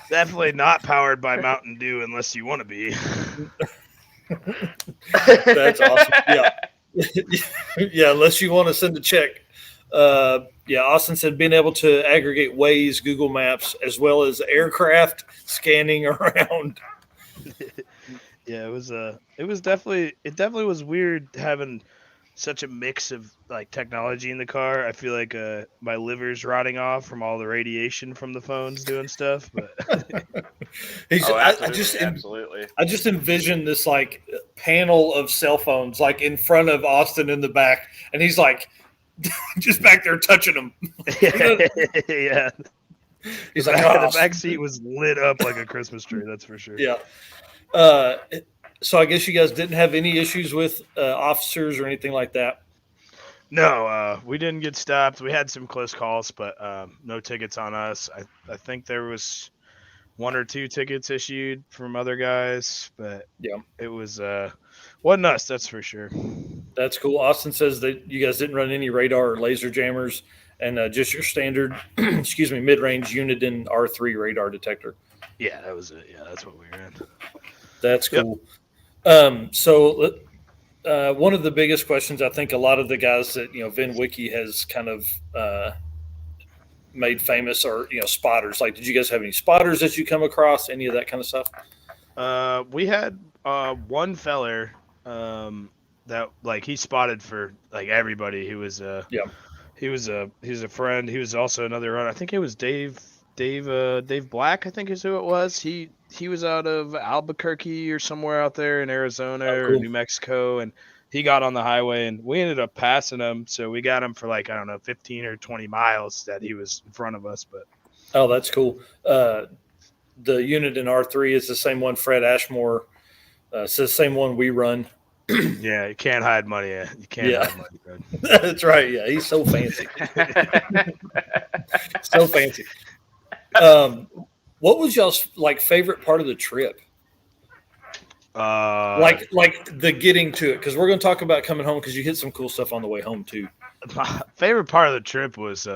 Definitely not powered by Mountain Dew unless you want to be. That's awesome. Yeah. Yeah, unless you want to send a check. Austin said being able to aggregate Waze, Google Maps, as well as aircraft scanning around. Yeah, it definitely was weird having such a mix of like technology in the car. I feel like my liver's rotting off from all the radiation from the phones doing stuff. But absolutely. I just envision this like panel of cell phones like in front of Austin in the back, and he's like just back there touching them. Yeah. He's like, the back seat was lit up like a Christmas tree. That's for sure. Yeah. So I guess you guys didn't have any issues with officers or anything like that? No, we didn't get stopped. We had some close calls, but no tickets on us. I think there was 1 or 2 tickets issued from other guys, but it was wasn't us, that's for sure. That's cool. Austin says that you guys didn't run any radar or laser jammers and just your standard, mid-range Uniden R3 radar detector. Yeah, that was it. Yeah, that's what we ran. That's cool. So one of the biggest questions I think a lot of the guys that, Vin Wiki has kind of made famous are, spotters. Like, did you guys have any spotters that you come across, any of that kind of stuff? We had one feller that like he spotted for like everybody. He was he's a friend. He was also another runner. I think it was Dave Black, I think is who it was. He was out of Albuquerque or somewhere out there in Arizona or New Mexico, and he got on the highway, and we ended up passing him. So we got him for 15 or 20 miles that he was in front of us. But oh, that's cool. The Uniden R3 is the same one Fred Ashmore says, same one we run. Yeah, you can't hide money. You can't Yeah. hide money, bro. That's right. Yeah, he's so fancy. So fancy. What was y'all's like favorite part of the trip? Like the getting to it, because we're going to talk about coming home, because you hit some cool stuff on the way home too. my favorite part of the trip was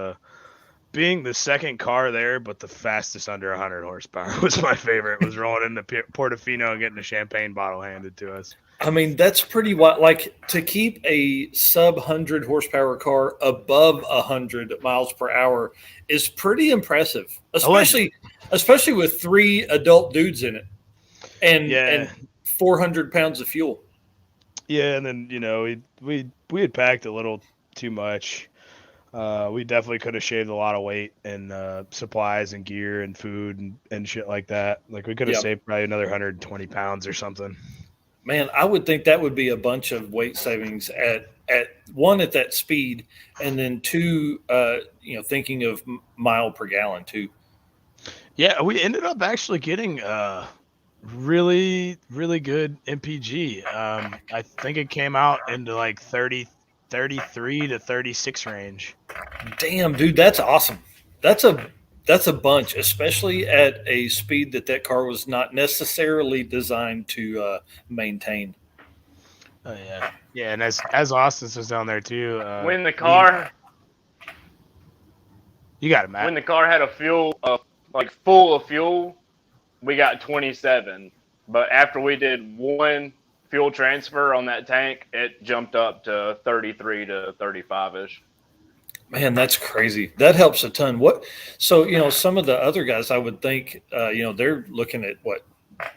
being the second car there, but the fastest under 100 horsepower was my favorite. Was rolling into Portofino and getting a champagne bottle handed to us. I mean, that's pretty wild. Like, to keep a sub 100 horsepower car above 100 miles per hour is pretty impressive, especially with 3 adult dudes in it and 400 pounds of fuel. Yeah, and then we had packed a little too much. We definitely could have shaved a lot of weight and supplies and gear and food and shit like that. Like, we could have saved probably another 120 pounds or something. Man, I would think that would be a bunch of weight savings at one, at that speed, and then 2, thinking of mile per gallon too. Yeah, we ended up actually getting really, really good MPG. I think it came out into like 33 to 36 range. Damn, dude, that's awesome. That's a bunch, especially at a speed that car was not necessarily designed to maintain. Oh yeah. And as Austin's was down there too. When the car, you got it, Matt. When the car had a fuel full of fuel, we got 27. But after we did one fuel transfer on that tank, it jumped up to 33 to 35-ish. Man, that's crazy. That helps a ton. So, some of the other guys, I would think, they're looking at what,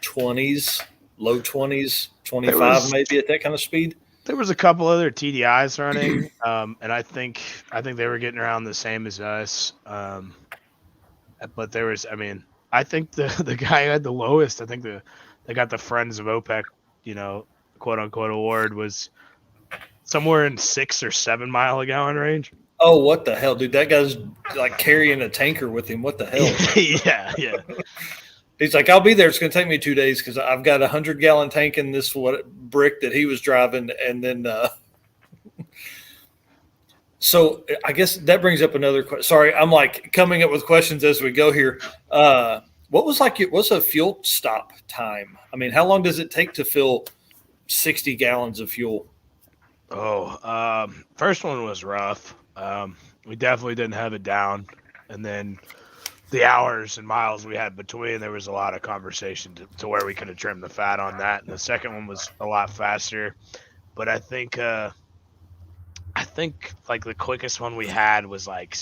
20s, low 20s, 25 maybe at that kind of speed. There was a couple other TDIs running, and I think they were getting around the same as us. But there was, I think the guy who had the lowest, I think they got the Friends of OPEC, quote unquote award, was somewhere in 6 or 7 mile a gallon range. Oh, what the hell, dude? That guy's like carrying a tanker with him. What the hell? Yeah. He's like, I'll be there. It's going to take me 2 days because I've got 100-gallon tank in this brick that he was driving. And then, so I guess that brings up another question. Sorry, I'm like coming up with questions as we go here. What's a fuel stop time? I mean, how long does it take to fill 60 gallons of fuel? Oh, first one was rough. We definitely didn't have it down. And then the hours and miles we had between, there was a lot of conversation to where we could have trimmed the fat on that. And the second one was a lot faster. But I think like the quickest one we had was like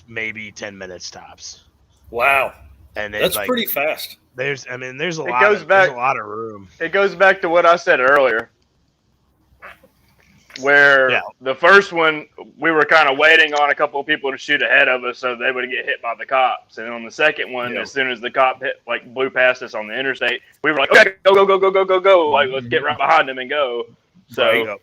maybe 10 minutes tops. Wow. And that's pretty fast. There's a lot of room. It goes back to what I said earlier, where the first one, we were kind of waiting on a couple of people to shoot ahead of us so they would get hit by the cops. And on the second one, as soon as the cop blew past us on the interstate, we were like, okay, go. Like, let's get right behind them and go. So,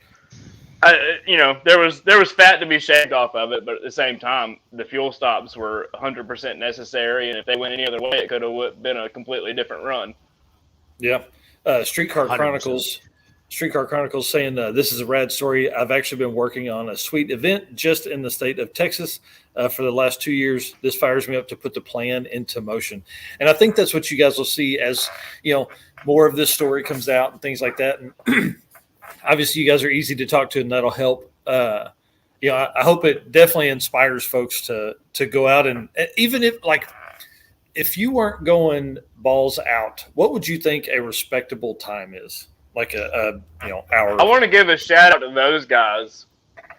there was fat to be shaved off of it, but at the same time, the fuel stops were 100% necessary. And if they went any other way, it could have been a completely different run. Yeah. Streetcar Chronicles. 100%. Streetcar Chronicles saying, this is a rad story. I've actually been working on a sweet event just in the state of Texas for the last 2 years. This fires me up to put the plan into motion. And I think that's what you guys will see as, more of this story comes out and things like that. And obviously you guys are easy to talk to, and that'll help. I hope it definitely inspires folks to go out, and even if you weren't going balls out, what would you think a respectable time is? Like a hour. I want to give a shout out to those guys.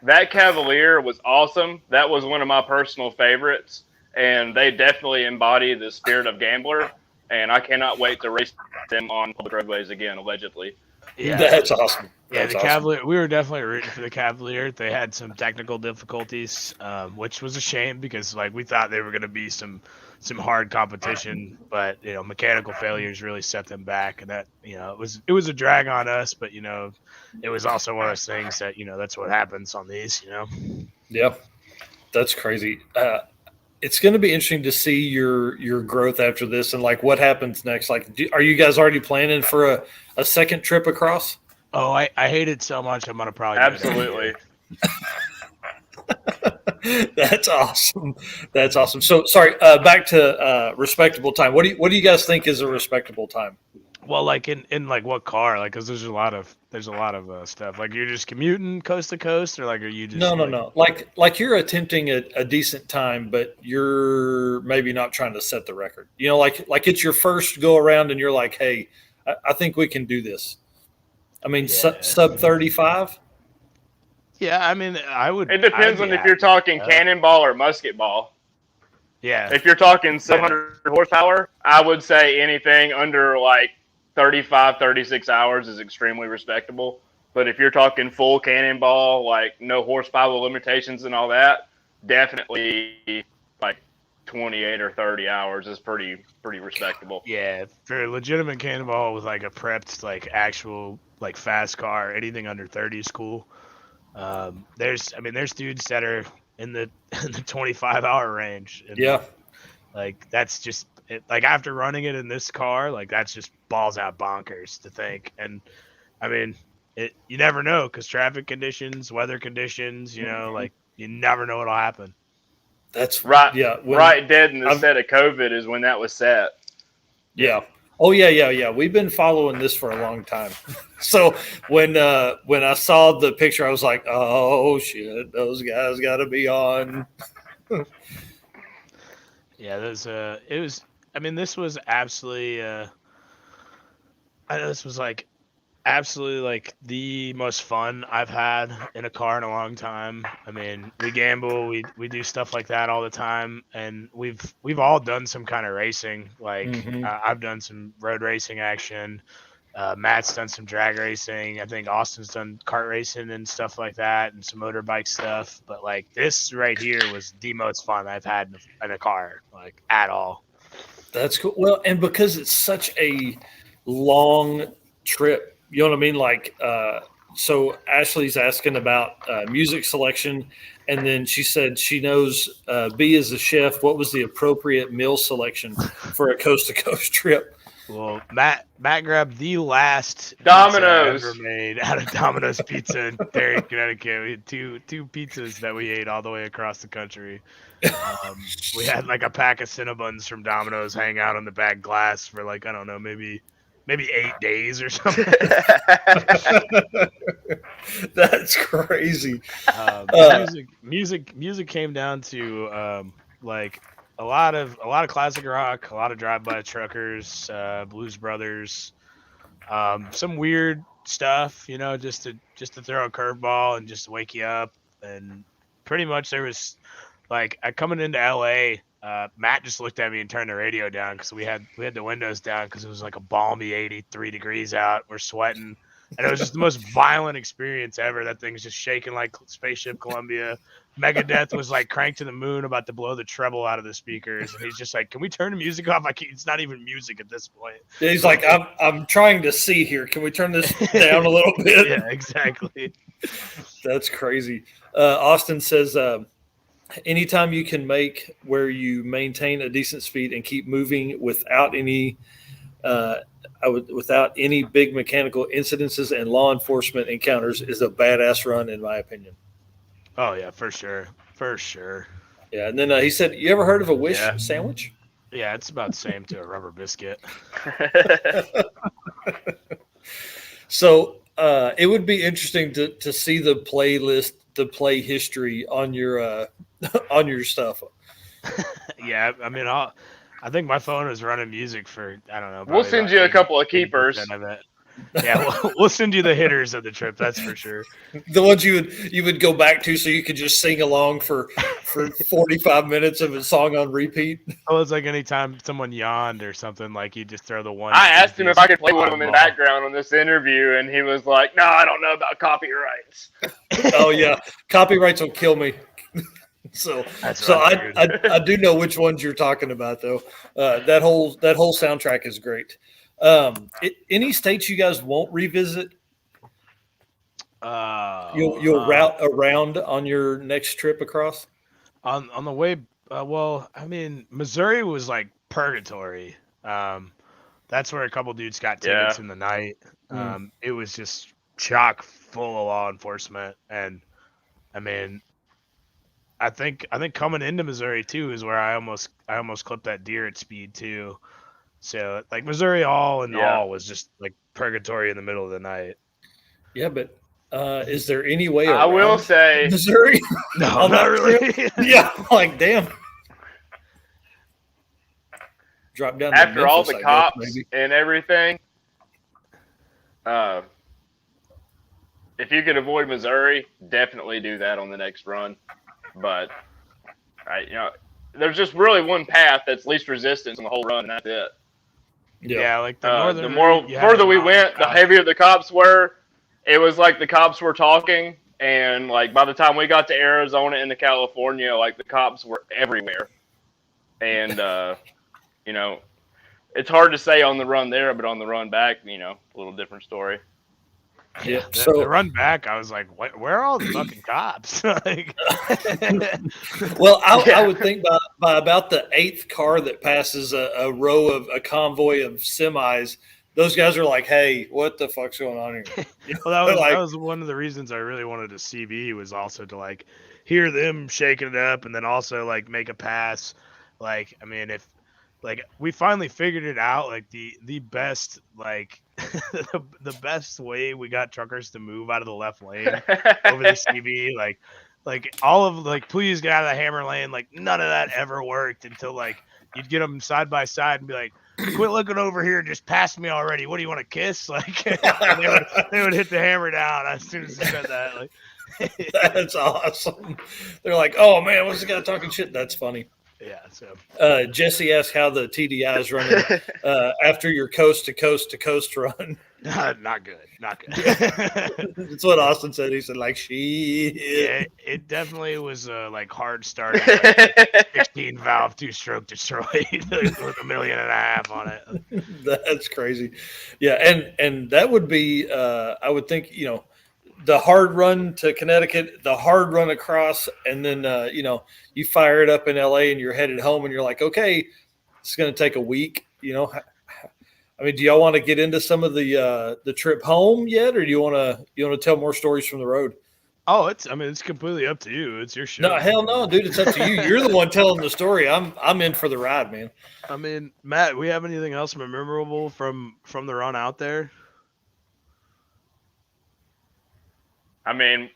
That Cavalier was awesome. That was one of my personal favorites, and they definitely embody the spirit of gambler. And I cannot wait to race them on public roadways again, allegedly. Yeah, that's awesome. Yeah, the Cavalier. We were definitely rooting for the Cavalier. They had some technical difficulties, which was a shame because we thought they were going to be some hard competition, but mechanical failures really set them back, and that it was a drag on us, but it was also one of those things that that's what happens on these. Yeah, that's crazy. It's going to be interesting to see your growth after this and what happens next. Are you guys already planning for a second trip across? Oh, I hate it so much. I'm gonna probably Absolutely. That's awesome. That's awesome. So sorry. Back to respectable time. What do you guys think is a respectable time? Well, like in like what car? Like, cause there's a lot of stuff. Like, you're just commuting coast to coast, or like, are you just No. Like you're attempting a decent time, but you're maybe not trying to set the record. You know, like it's your first go around, and you're like, hey, I think we can do this. I mean, Yeah. sub 35. Yeah, I mean, It depends on if you're talking cannonball or musket ball. Yeah. If you're talking 700 horsepower, I would say anything under like 35, 36 hours is extremely respectable. But if you're talking full cannonball, like no horsepower limitations and all that, definitely like 28 or 30 hours is pretty respectable. Yeah, for a legitimate cannonball with like a prepped, like actual, like fast car, anything under 30 is cool. There's dudes that are in the 25-hour range. And Yeah. like that's just like after running it in this car, like that's just balls out bonkers to think. And I mean, you never know because traffic conditions, weather conditions, like you never know what'll happen. That's right. Yeah. Right dead in the set of COVID is when that was set. Yeah. Oh yeah. We've been following this for a long time. So when I saw the picture, I was like, oh shit, those guys got to be on. Yeah, this was absolutely. I know this was like absolutely like the most fun I've had in a car in a long time. I mean, we gamble, we do stuff like that all the time, and we've all done some kind of racing. Like I've done some road racing action. Matt's done some drag racing. I think Austin's done kart racing and stuff like that, and some motorbike stuff. But like this right here was the most fun I've had in a car, like at all. That's cool. Well, and because it's such a long trip, you know what I mean? Like, so Ashley's asking about music selection, and then she said she knows B is a chef. What was the appropriate meal selection for a coast to coast trip? Well, Matt grabbed the last Domino's ever made out of Domino's Pizza in Darien, Connecticut. We had two pizzas that we ate all the way across the country. We had like a pack of Cinnabons from Domino's hang out on the back glass for like, I don't know, maybe 8 days or something. That's crazy. Music came down to like a lot of classic rock, a lot of drive-by truckers, Blues Brothers, some weird stuff, just to throw a curveball and just to wake you up. And pretty much there was like coming into LA. Matt just looked at me and turned the radio down because we had the windows down because it was like a balmy 83 degrees out. We're sweating, and it was just the most violent experience ever. That thing's just shaking like Spaceship Columbia. Megadeth was like cranked to the moon, about to blow the treble out of the speakers, and he's just like, "Can we turn the music off? It's not even music at this point." He's like, "I'm trying to see here. Can we turn this down a little bit?" Yeah, exactly. That's crazy. Austin says, anytime you can make where you maintain a decent speed and keep moving without any big mechanical incidences and law enforcement encounters is a badass run, in my opinion. Oh yeah, for sure. Yeah, and then he said, "You ever heard of a Wish sandwich?" Yeah, it's about the same to a rubber biscuit. So it would be interesting to see the playlist, the play history on your on your stuff. Yeah, I mean, I think my phone is running music for, I don't know. We'll send you a couple of keepers. Yeah, we'll send you the hitters of the trip. That's for sure. The ones you would go back to so you could just sing along for 45 minutes of a song on repeat. Oh, it's like anytime someone yawned or something, like you just throw the one. I asked him if I could play one of them in the background on this interview, and he was like, "No, I don't know about copyrights." Oh yeah, copyrights will kill me. So I do know which ones you're talking about though. That whole soundtrack is great. Any states you guys won't revisit? You'll route around on your next trip across? On the way, well, I mean, Missouri was like purgatory. That's where a couple dudes got tickets in the night. It was just chock full of law enforcement. And I mean, I think coming into Missouri too is where I almost clipped that deer at speed too. So like Missouri all in all was just like purgatory in the middle of the night. Yeah, but is there any way I around will say Missouri? No, not really. Yeah, like damn. Drop down to after all Memphis, the I cops guess, maybe. and everything, if you can avoid Missouri, definitely do that on the next run. But there's just really one path that's least resistance on the whole run, and that's it. Yeah, like the the more further we went, the heavier the cops were. It was like the cops were talking, and like by the time we got to Arizona and to California, like the cops were everywhere. And it's hard to say on the run there, but on the run back, a little different story. Yeah. So the run back, I was like, where are all the fucking cops? Like, well, I would think by about the 8th car that passes a row of a convoy of semis, those guys are like, "Hey, what the fuck's going on here?" Well, that was one of the reasons I really wanted to CB was also to like hear them shaking it up, and then also like make a pass. Like, I mean, if like we finally figured it out, like the best like the best way we got truckers to move out of the left lane over the CB, like all of like please get out of the hammer lane, like none of that ever worked until like you'd get them side by side and be like, quit looking over here, just pass me already. What do you want to kiss? Like they would hit the hammer down as soon as you said that. Like that's awesome. They're like, "Oh man, what's the guy talking shit?" That's funny. Yeah. So Jesse asked how the TDI is running after your coast to coast run. Not good. That's what Austin said. He said, like, Yeah, it definitely was like hard starting, like 16 valve 2-stroke destroyed with $1.5 million on it. That's crazy. Yeah, and that would be I would think, the hard run to Connecticut, the hard run across, and then you fire it up in LA and you're headed home and you're like, okay, it's going to take a week. I mean, do y'all want to get into some of the trip home yet, or do you want to tell more stories from the road? Oh, it's completely up to you. It's your show. No, hell no, dude. It's up to you. You're the one telling the story. I'm in for the ride, man. I mean, Matt, we have anything else memorable from the run out there? I mean,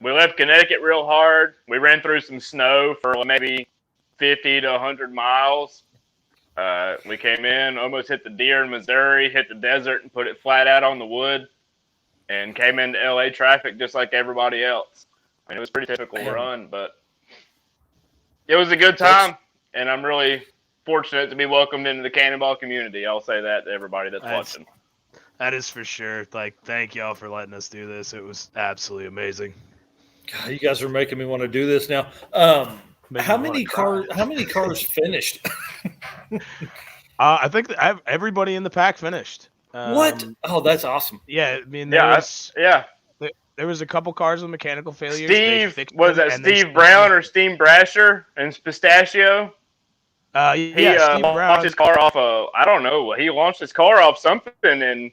we left Connecticut real hard. We ran through some snow for maybe 50 to 100 miles. We came in, almost hit the deer in Missouri, hit the desert and put it flat out on the wood, and came into LA traffic just like everybody else. I mean, it was a pretty typical run, but it was a good time, and I'm really fortunate to be welcomed into the Cannonball community. I'll say that to everybody that's watching. That is for sure. Like, thank y'all for letting us do this. It was absolutely amazing. God, you guys are making me want to do this now. How many cars finished? I think everybody in the pack finished. What? Oh, that's awesome. Yeah, I mean, there was a couple cars with mechanical failures. Steve Brown or Steve Brasher and Pistachio? Steve Brown launched his car off I don't know. He launched his car off something in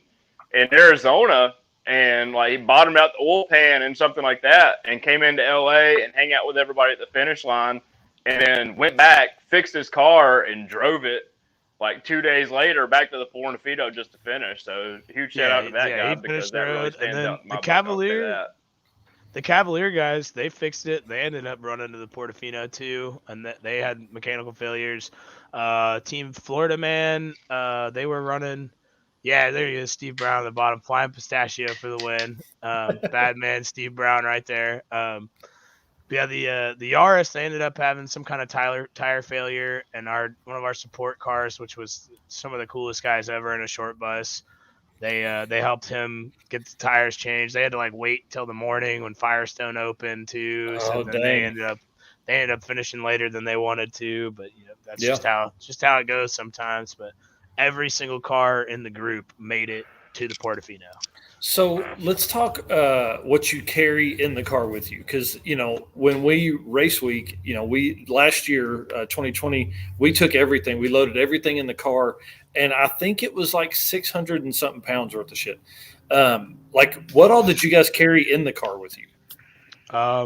Arizona, and like he bottomed out the oil pan and something like that, and came into LA and hang out with everybody at the finish line, and then went back, fixed his car, and drove it like 2 days later back to the Fornafito just to finish. So huge shout out to that guy because that really stands out. The Cavalier guys, they fixed it. They ended up running to the Portofino too, and they had mechanical failures. Team Florida Man, they were running. Yeah, there he is, Steve Brown at the bottom, Flying Pistachio for the win. Bad man, Steve Brown right there. The Yaris, they ended up having some kind of tire failure, and one of our support cars, which was some of the coolest guys ever in a short bus. They helped him get the tires changed. They had to like wait till the morning when Firestone opened too. So then they ended up finishing later than they wanted to. But that's just how it goes sometimes. But every single car in the group made it to the Portofino. So let's talk what you carry in the car with you, because when we race week, we last year 2020 we took everything, we loaded everything in the car, and I think it was like 600 and something pounds worth of shit. Like, what all did you guys carry in the car with you? I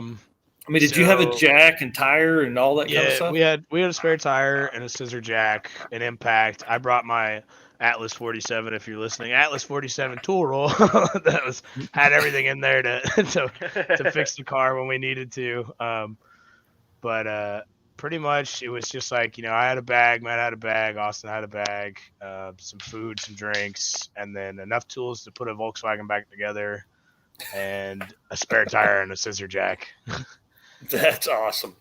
mean, did you have a jack and tire and all that kind of stuff? we had a spare tire and a scissor jack, an impact. I brought my Atlas 47, if you're listening, Atlas 47 tool roll that had everything in there to fix the car when we needed to. But pretty much it was just like, I had a bag, Matt had a bag, Austin had a bag, some food, some drinks, and then enough tools to put a Volkswagen back together, and a spare tire and a scissor jack. That's awesome.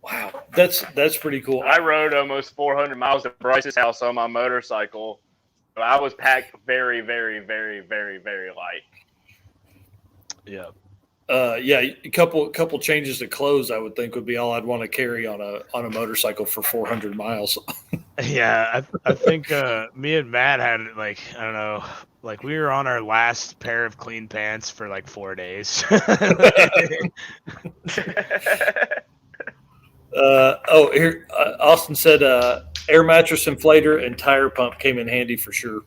Wow. That's pretty cool. I rode almost 400 miles to Bryce's house on my motorcycle. So I was packed very, very, very, very, very light. Yeah. A couple changes of clothes I would think would be all I'd want to carry on a motorcycle for 400 miles. Yeah, I think me and Matt had I don't know, we were on our last pair of clean pants for 4 days. Here Austin said air mattress inflator and tire pump came in handy for sure.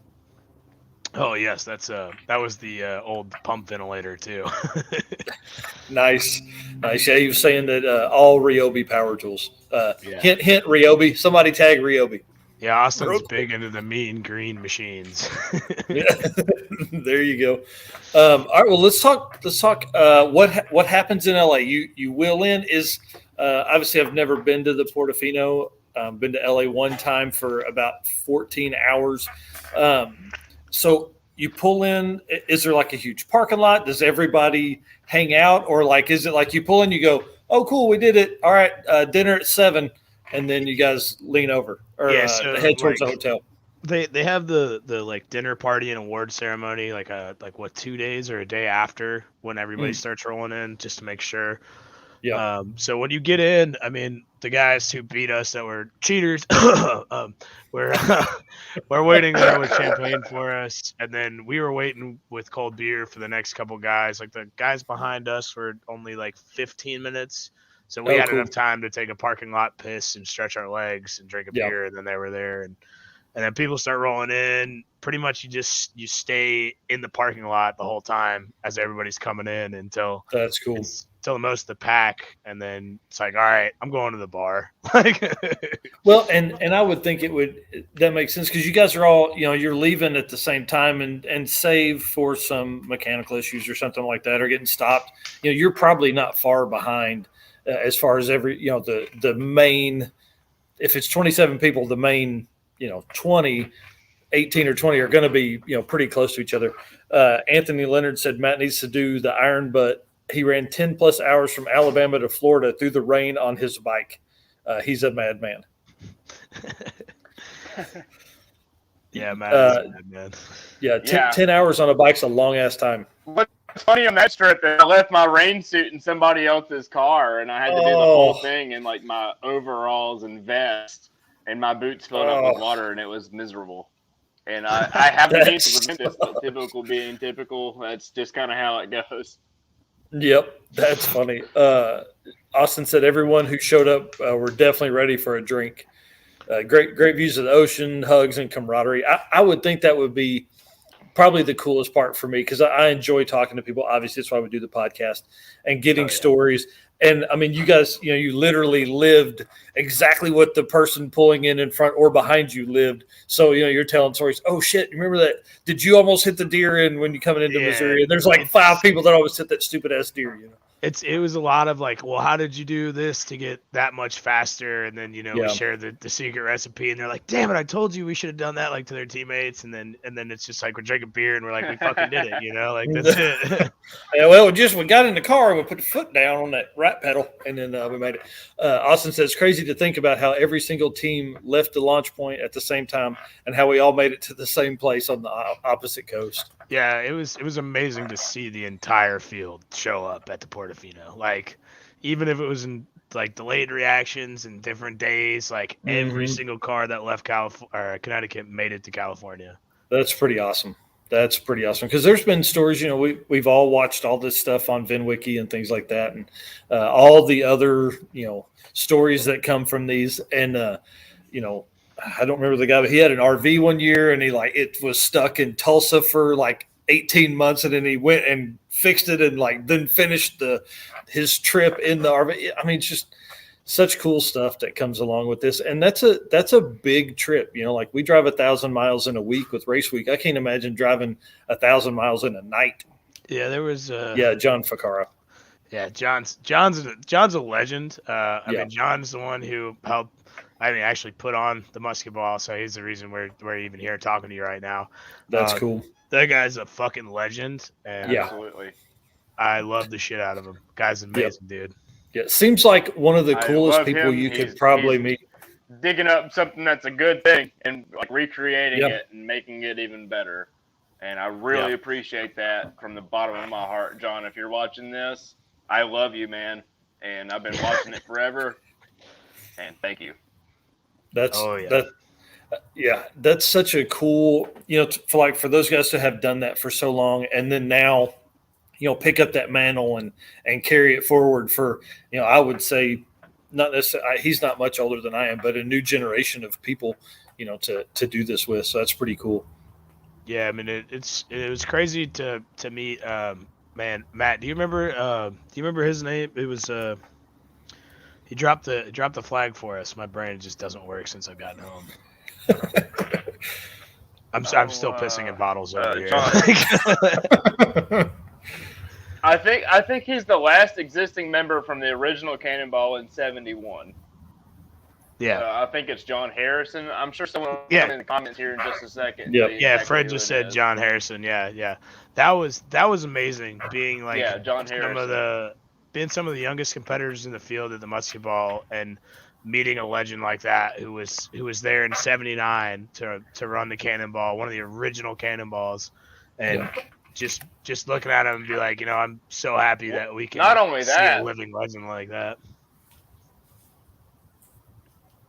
Oh yes, that was the old pump ventilator too. Nice. Yeah, he was saying that all Ryobi power tools. Yeah. Hint Ryobi. Somebody tag Ryobi. Yeah, Austin's big into the mean green machines. Yeah. There you go. All right. Well, let's talk. What happens in LA. You wheel in. Is obviously I've never been to the Portofino. Been to LA one time for about 14 hours. So you pull in. Is there a huge parking lot? Does everybody hang out, or is it you pull in, you go, oh cool, we did it. All right, dinner at 7, and then you guys lean over or head towards the hotel. They have the dinner party and award ceremony 2 days or a day after when everybody starts rolling in, just to make sure. Yeah. So when you get in, I mean, the guys who beat us that were cheaters, we're waiting there with champagne for us, and then we were waiting with cold beer for the next couple guys. The guys behind us were only 15 minutes, so we had enough time to take a parking lot piss and stretch our legs and drink a beer, and then they were there, and then people start rolling in. Pretty much you stay in the parking lot the whole time as everybody's coming in until that's cool. Till most of the pack, and then it's all right, I'm going to the bar. Well, and I would think that makes sense because you guys are all, you're leaving at the same time, and save for some mechanical issues or something like that, or getting stopped. You're probably not far behind as far as the main. If it's 27 people, the main 18 or 20 are going to be pretty close to each other. Anthony Leonard said Matt needs to do the iron butt. He ran 10 plus hours from Alabama to Florida through the rain on his bike. He's a madman. Yeah, Matt is a madman. Yeah, 10 hours on a bike's a long ass time. What's funny on that trip is I left my rain suit in somebody else's car, and I had to do the whole thing in my overalls and vest, and my boots filled up with water, and it was miserable. And I have the means to prevent this, but typical being typical, that's just kind of how it goes. Yep, that's funny. Austin said everyone who showed up were definitely ready for a drink. Great views of the ocean, hugs, and camaraderie. I would think that would be probably the coolest part for me because I enjoy talking to people. Obviously, that's why we do the podcast and getting stories. And I mean, you guys, you literally lived exactly what the person pulling in front or behind you lived. So, you're telling stories. Oh shit. Remember that? Did you almost hit the deer when you're coming into Missouri? And there's 5 people that always hit that stupid ass deer, It was a lot of well, how did you do this to get that much faster? And then, we share the secret recipe, and they're like, damn it, I told you we should have done that to their teammates. And then it's just we're drinking beer and we're we fucking did it, that's it. Yeah, well, we got in the car, we put the foot down on that right pedal, and then we made it. Austin says it's crazy to think about how every single team left the launch point at the same time and how we all made it to the same place on the opposite coast. Yeah, it was amazing to see the entire field show up at the Portofino. Even if it was in delayed reactions and different days, every single car that left Connecticut made it to California. That's pretty awesome. Because there's been stories, we've all watched all this stuff on VinWiki and things like that, and all the other stories that come from these, and I don't remember the guy, but he had an RV one year, and it was stuck in Tulsa for 18 months, and then he went and fixed it and like then finished his trip in the RV. I mean, just such cool stuff that comes along with this. And that's a big trip. You know, like we drive 1,000 miles in a week with race week. I can't imagine driving 1,000 miles in a night. Yeah, there was John Fukuro. Yeah, John's a legend. I mean, John's the one who helped. I mean, actually put on the musket ball, so he's the reason we're even here talking to you right now. That's cool. That guy's a fucking legend. And Absolutely. I love the shit out of him. Guy's amazing, dude. Yeah, seems like one of the coolest people you could probably meet. Digging up something that's a good thing and like recreating it and making it even better. And I really appreciate that from the bottom of my heart, John. If you're watching this, I love you, man. And I've been watching it forever. And thank you. That's such a cool, you know, for those guys to have done that for so long, and then now, you know, pick up that mantle and carry it forward for, you know, I would say not necessarily, he's not much older than I am, but a new generation of people, you know, to do this with. So that's pretty cool. Yeah, I mean, it was crazy to meet. Man, Matt, do you remember his name? It was he dropped the flag for us. My brain just doesn't work since I've gotten home. I'm still pissing in bottles over here. I think he's the last existing member from the original Cannonball in '71. Yeah, I think it's John Harrison. I'm sure someone will put in the comments here in just a second. Yeah. Fred just said John Harrison. Yeah. That was amazing. Being like John Harrison. Being some of the youngest competitors in the field at the musket ball and meeting a legend like that who was there in '79 to run the Cannonball, one of the original Cannonballs, and just looking at him and be like, you know, I'm so happy that we can not only see that, a living legend like that.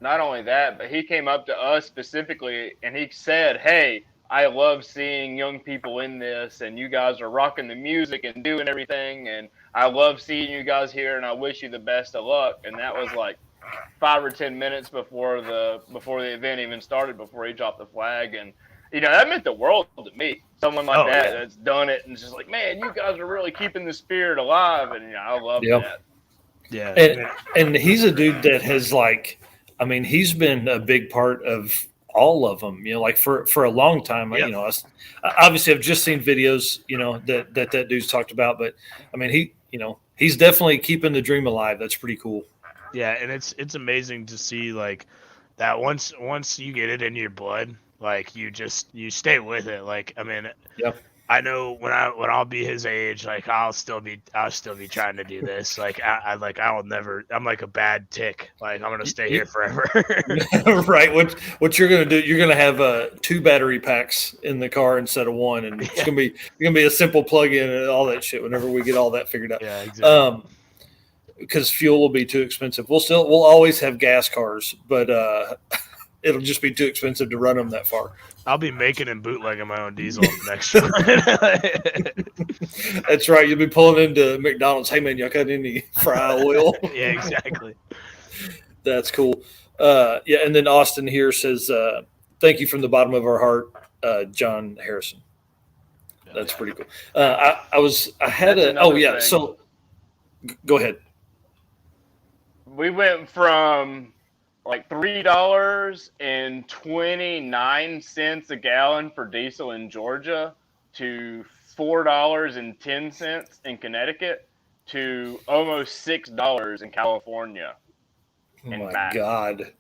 Not only that, but he came up to us specifically and he said, "Hey, I love seeing young people in this, and you guys are rocking the music and doing everything, and I love seeing you guys here, and I wish you the best of luck." And that was like 5 or 10 minutes before the event even started, before he dropped the flag. And you know, that meant the world to me. Someone like that's done it and it's just like, man, you guys are really keeping the spirit alive, and you know, I love that. Yeah, and he's a dude that has like, I mean, he's been a big part of all of them, you know, like for a long time. You know, obviously I've just seen videos, you know, that dude's talked about, but I mean, he's definitely keeping the dream alive. That's pretty cool. Yeah, and it's amazing to see like that once you get it in your blood, like you stay with it. Like, I mean, I know when I'll be his age, like I'll still be trying to do this. Like I'll never. I'm like a bad tick. Like I'm gonna stay here forever. Right. What you're gonna do? You're gonna have 2 battery packs in the car instead of 1, and it's gonna be a simple plug-in and all that shit. Whenever we get all that figured out. Yeah, exactly. Because fuel will be too expensive. We'll always have gas cars, but it'll just be too expensive to run them that far. I'll be making and bootlegging my own diesel next year. That's right. You'll be pulling into McDonald's. Hey, man, y'all got any fry oil? Yeah, exactly. That's cool. And then Austin here says, thank you from the bottom of our heart, John Harrison. That's pretty cool. So go ahead. We went from like $3.29 a gallon for diesel in Georgia to $4.10 in Connecticut to almost $6 in California. Oh my God.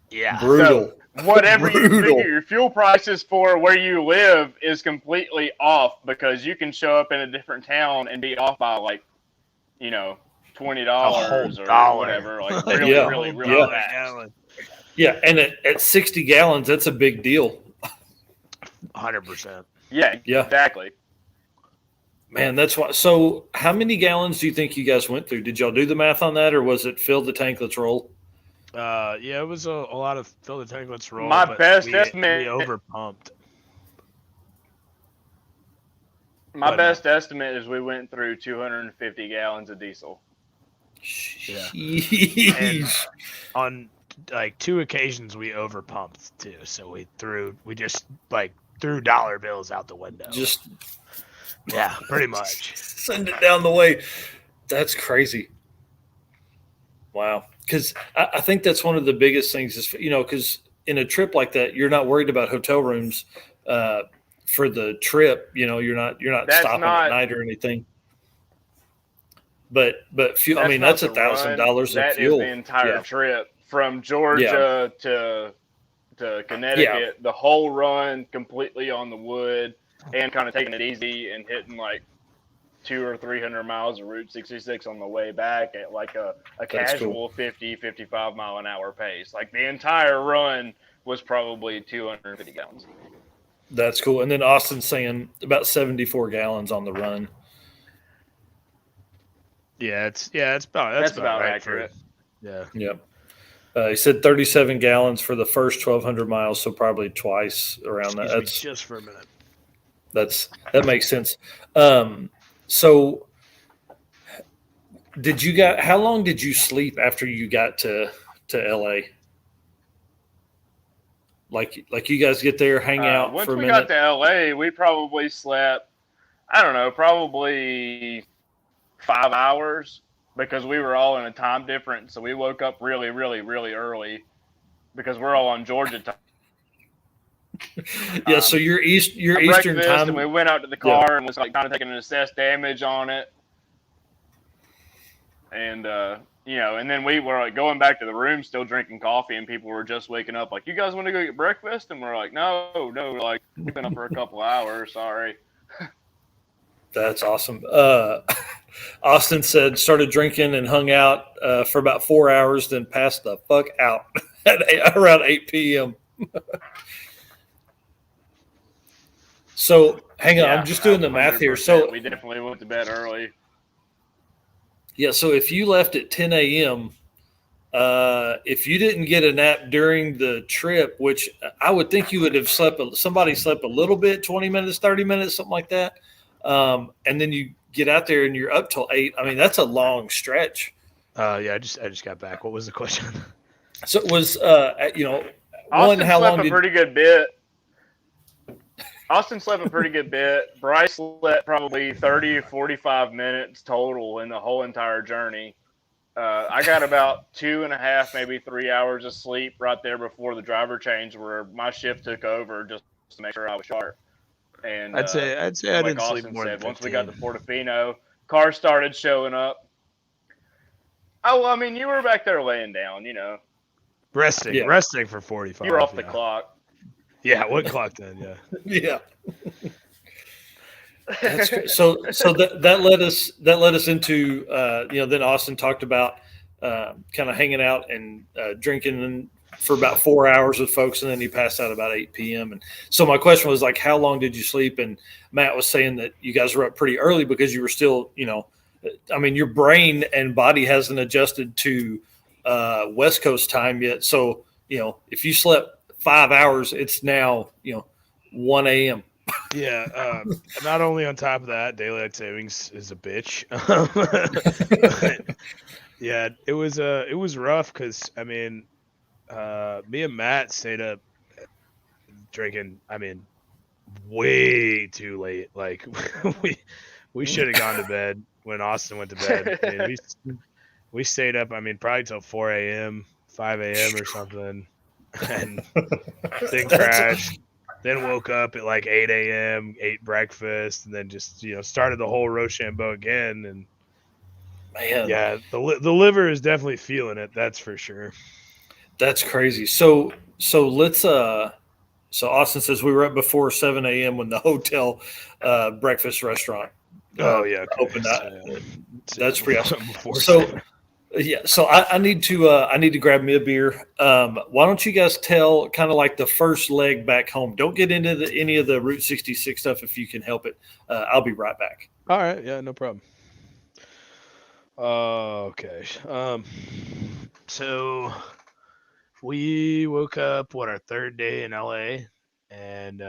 Yeah. Brutal. So whatever you figure your fuel prices for where you live is completely off, because you can show up in a different town and be off by like, you know, $20 or whatever. Like really fast. Yeah, and at 60 gallons, that's a big deal. 100%. Yeah, exactly. Man, that's why. So how many gallons do you think you guys went through? Did y'all do the math on that, or was it fill the tank, let's roll? Yeah, it was a lot of fill the tank, let's roll. My best estimate. We overpumped. My best estimate is we went through 250 gallons of diesel. Yeah. And on like 2 occasions we overpumped too, so we just threw dollar bills out the window. Yeah, pretty much. Send it down the way. That's crazy. Wow. Because I think that's one of the biggest things is, because in a trip like that, you're not worried about hotel rooms for the trip. You're not That's stopping not- at night or anything. But fuel. I mean, not that's the $1,000 run. of That fuel. is the entire Yeah. trip from Georgia to Connecticut. The whole run completely on the wood and kind of taking it easy and hitting like 200 or 300 miles of Route 66 on the way back at like a casual 50, 55 mile an hour pace. Like the entire run was probably 250 gallons. That's cool. And then Austin's saying about 74 gallons on the run. Yeah, that's about right accurate. Yeah. Yep. He said 37 gallons for the first 1,200 miles, so probably twice around that. Excuse me just for a minute. That makes sense. So, how long did you sleep after you got to LA? Like you guys get there, hang out once for a we minute. got to LA, we probably slept, I don't know, probably 5 hours because we were all in a time difference. So we woke up really, really, really early because we're all on Georgia time. Yeah, so your Eastern time. And we went out to the car and was like kind of taking an assessed damage on it. And, and then we were like going back to the room, still drinking coffee, and people were just waking up like, you guys want to go get breakfast? And we're like, no, like we've been up for a couple hours. Sorry. That's awesome. Austin said started drinking and hung out for about 4 hours, then passed the fuck out at around 8 p.m. So hang on, I'm just doing the math here. So we definitely went to bed early. Yeah, so if you left at 10 a.m., if you didn't get a nap during the trip, which I would think you would have somebody slept a little bit, 20 minutes, 30 minutes, something like that. And then you get out there and you're up till 8. I mean, that's a long stretch. Yeah, I just got back. What was the question? So it was, Austin slept a pretty good bit. Austin slept a pretty good bit. Bryce slept probably 30 or 45 minutes total in the whole entire journey. I got about 2.5, maybe 3 hours of sleep right there before the driver change where my shift took over just to make sure I was sharp. And I'd say I didn't Austin sleep more than 15. Once we got to Portofino, cars started showing up. Oh, well, I mean, you were back there laying down, Resting for 45. You were off the clock. Yeah, what clock then? Yeah. Yeah. That's great. So that led us into then Austin talked about kind of hanging out and drinking for about 4 hours with folks, and then he passed out about 8 p.m. And so my question was like, how long did you sleep? And Matt was saying that you guys were up pretty early because you were still, I mean, your brain and body hasn't adjusted to West Coast time yet. So if you slept 5 hours, it's now 1 a.m. Yeah. Not only on top of that, daylight savings is a bitch. Yeah, it was rough because I mean, me and Matt stayed up drinking. I mean, way too late. Like we should have gone to bed when Austin went to bed. I mean, we stayed up. I mean, probably till 4 a.m., 5 a.m. or something. And then crashed, then woke up at like 8 a.m., ate breakfast, and then just started the whole Rochambeau again. And man, yeah, the liver is definitely feeling it. That's for sure. That's crazy. So let's so Austin says we were up before 7 a.m. when the hotel breakfast restaurant opened up. That's pretty awesome. So I need to grab me a beer. Why don't you guys tell kind of like the first leg back home? Don't get into any of the Route 66 stuff if you can help it. I'll be right back. All right. Yeah, no problem. Okay. So we woke up our third day in LA, and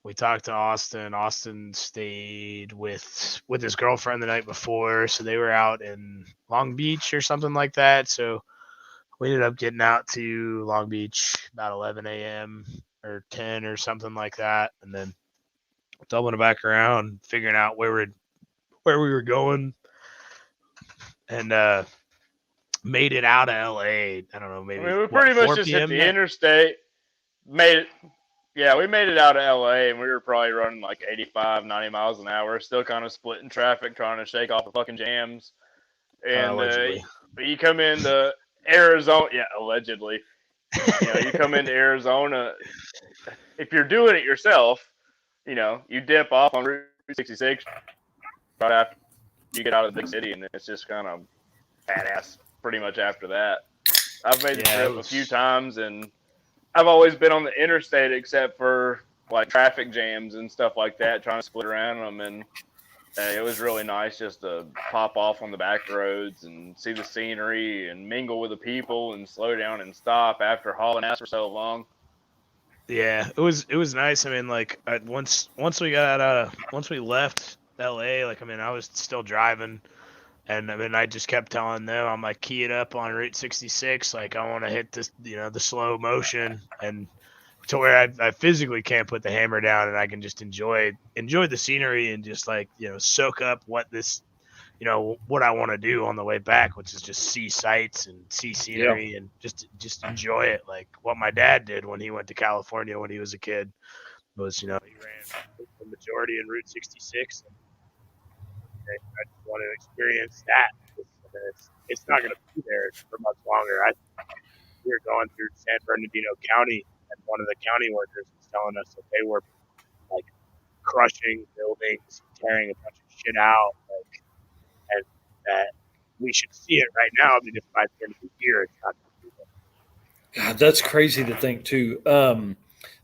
we talked to Austin. Austin stayed with his girlfriend the night before, so they were out in Long Beach or something like that. So we ended up getting out to Long Beach about 11 a.m. or 10 or something like that, and then doubling it back around, figuring out where we were going, and made it out of LA. I don't know, maybe I mean, we pretty much 4 just hit p.m. the interstate, made it. Yeah, we made it out of LA, and we were probably running like 85, 90 miles an hour, still kind of splitting traffic, trying to shake off the fucking jams. And Allegedly. you come into Arizona, yeah, allegedly. You come into Arizona, if you're doing it yourself, you dip off on Route 66 right after you get out of the big city, and it's just kind of badass pretty much after that. I've made the trip a few times, and I've always been on the interstate except for like traffic jams and stuff like that, trying to split around them. And it was really nice just to pop off on the back roads and see the scenery and mingle with the people and slow down and stop after hauling ass for so long. Yeah, it was nice. I mean, like once we left LA, like, I mean, I was still driving. And I mean, I just kept telling them, I'm like, key it up on Route 66. Like, I want to hit this, the slow motion, and to where I physically can't put the hammer down, and I can just enjoy the scenery and just like, soak up what this, what I want to do on the way back, which is just see sights and see scenery and just enjoy it. Like what my dad did when he went to California when he was a kid was, he ran the majority in Route 66. I just want to experience that. It's not going to be there for much longer. We were going through San Bernardino County, and one of the county workers was telling us that they were like crushing buildings, tearing a bunch of shit out, and that we should see it right now. I mean, if by the end of the year, it's not going to be there. God, that's crazy to think too.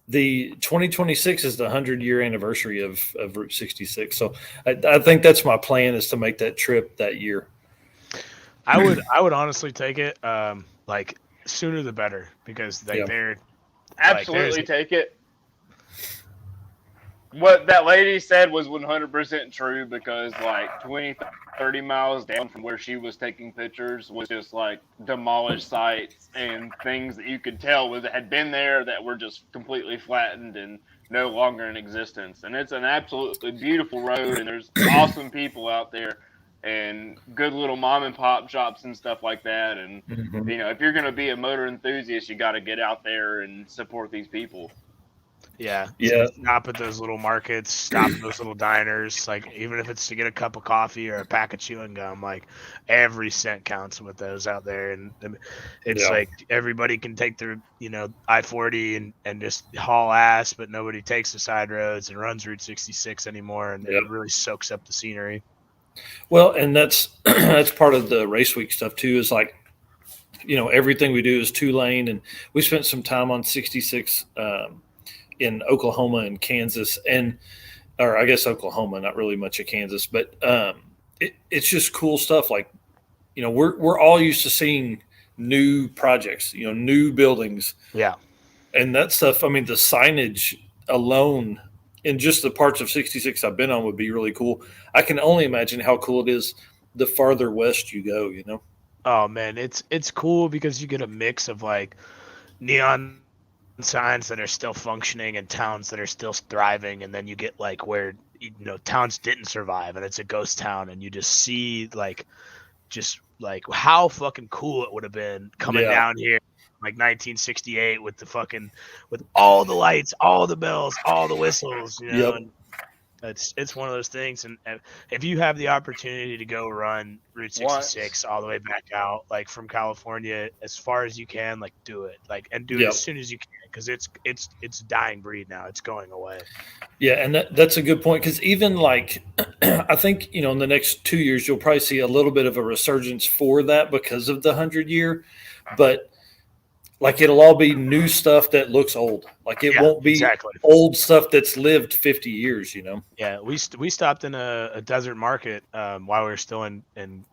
The 2026 is the 100-year anniversary of Route 66. So I think that's my plan, is to make that trip that year. I would honestly take it like sooner the better, because they're absolutely take it. What that lady said was 100% true, because like 20, 30 miles down from where she was taking pictures was just like demolished sites and things that you could tell had been there that were just completely flattened and no longer in existence. And it's an absolutely beautiful road, and there's awesome people out there and good little mom and pop shops and stuff like that. And if you're going to be a motor enthusiast, you got to get out there and support these people. Yeah. Stop at those little markets, stop at those little diners, like even if it's to get a cup of coffee or a pack of chewing gum, like every cent counts with those out there. And it's like everybody can take their, I-40 and just haul ass, but nobody takes the side roads and runs Route 66 anymore. And it really soaks up the scenery. Well, and that's part of the race week stuff too, is like, everything we do is 2-lane, and we spent some time on 66 in Oklahoma and Kansas, or I guess Oklahoma, not really much of Kansas, but it's just cool stuff. Like, we're all used to seeing new projects, new buildings. Yeah. And that stuff, I mean, the signage alone in just the parts of 66 I've been on would be really cool. I can only imagine how cool it is the farther west you go, Oh man, it's cool because you get a mix of like neon signs that are still functioning and towns that are still thriving, and then you get like where towns didn't survive and it's a ghost town, and you just see like how fucking cool it would have been coming down here like 1968 with all the lights, all the bells, all the whistles, and it's one of those things. And if you have the opportunity to go run Route 66 all the way back out, like from California as far as you can, like do it, like, and do it as soon as you can, because it's a dying breed now. It's going away. Yeah, and that's a good point, because even like I think in the next 2 years you'll probably see a little bit of a resurgence for that because of the 100-year, but like it'll all be new stuff that looks old. Like it won't be old stuff that's lived 50 years, Yeah, we stopped in a desert market while we were still in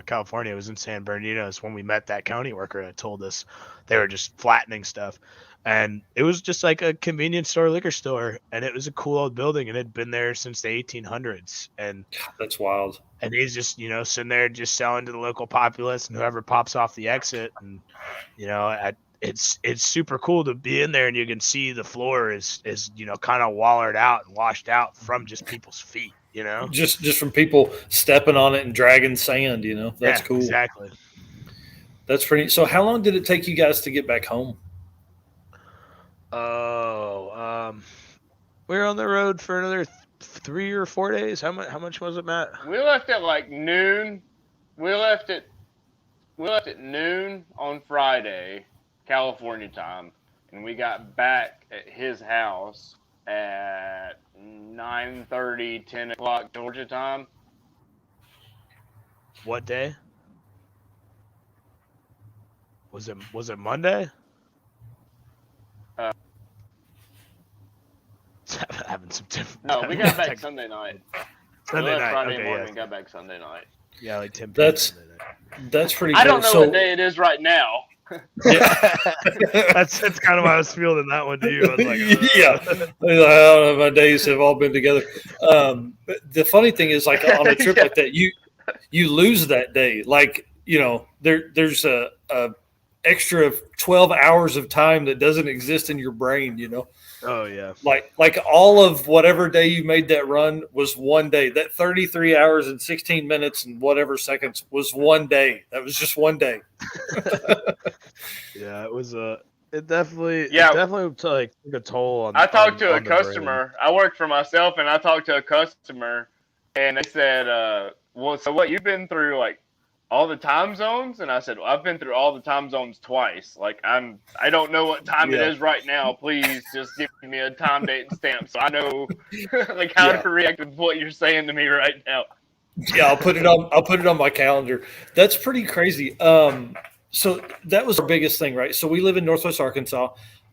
California. It was in San Bernardino. It's when we met that county worker that told us they were just flattening stuff. And it was just like a convenience store, liquor store. And it was a cool old building, and it had been there since the 1800s. And that's wild. And he's just, sitting there just selling to the local populace and whoever pops off the exit. And, it's super cool to be in there, and you can see the floor is kind of wallered out and washed out from just people's feet. Just from people stepping on it and dragging sand. That's cool. Exactly. That's pretty. So, how long did it take you guys to get back home? We were on the road for another 3 or 4 days. How much was it, Matt? We left at like noon. We left at noon on Friday, California time, and we got back at his house at 9:30, 10 o'clock Georgia time. What day? Was it Monday? Having some different. No, we got back Sunday night. Sunday night. Friday Okay, morning, yeah. Got back Sunday night. Yeah, like 10 That's pretty cool. I don't know what day it is right now. Yeah. that's kind of why I was feeling that one to you. I was like, Yeah. I don't know, my days have all been together. But the funny thing is, like on a trip like that, you lose that day. Like, there's a extra 12 hours of time that doesn't exist in your brain, Oh yeah. Like all of whatever day you made that run was one day. That 33 hours and 16 minutes and whatever seconds was one day. That was just one day. Yeah, it was it definitely took a toll on. I talked to a on the customer. I worked for myself, and I talked to a customer, and they said, "Well, so what? You've been through like all the time zones?" And I said, "Well, I've been through all the time zones twice. Like I don't know what time it is right now. Please just give me a time, date, and stamp so I know like how to react with what you're saying to me right now." Yeah, I'll put it on my calendar. That's pretty crazy. So that was our biggest thing, right? So we live in Northwest Arkansas.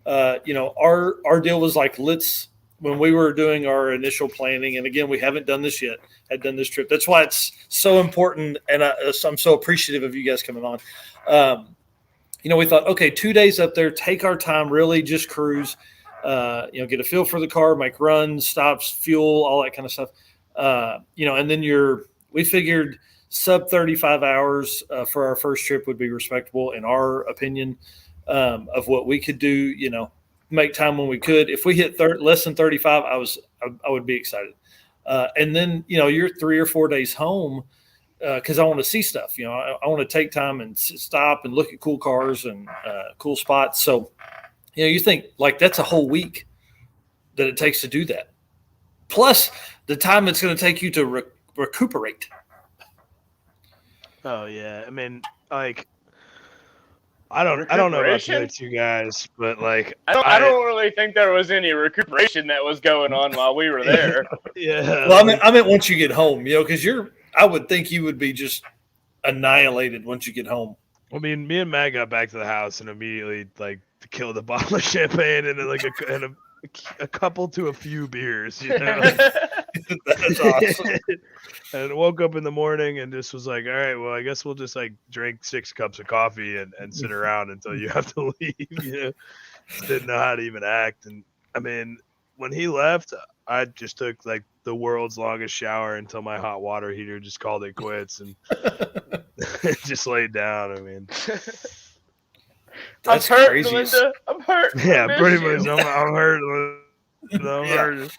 Our deal was like, when we were doing our initial planning, and again, we haven't done this yet, had done this trip. That's why it's so important, and I'm so appreciative of you guys coming on. We thought, okay, 2 days up there, take our time, really just cruise, get a feel for the car, make runs, stops, fuel, all that kind of stuff. And then we figured sub 35 hours for our first trip would be respectable in our opinion of what we could do, make time when we could. If we hit less than 35, I would be excited. And then, you're 3 or 4 days home because I want to see stuff. I want to take time and stop and look at cool cars and cool spots. So, you think like that's a whole week that it takes to do that. Plus the time it's going to take you to recuperate. Oh yeah. I mean, like, I don't know about the other two guys, but like I don't really think there was any recuperation that was going on while we were there. Yeah. Well, I meant once you get home, because I would think you would be just annihilated once you get home. I mean, me and Matt got back to the house and immediately like killed a bottle of champagne and then like a couple to a few beers, That's awesome. And woke up in the morning and just was like, all right, well, I guess we'll just like drink 6 cups of coffee and sit around until you have to leave. Didn't know how to even act. And I mean, when he left, I just took like the world's longest shower until my hot water heater just called it quits and just laid down. I mean, that's I'm hurt, crazy. Melinda. I'm hurt. Yeah, pretty you. much. I'm hurt. I'm hurt.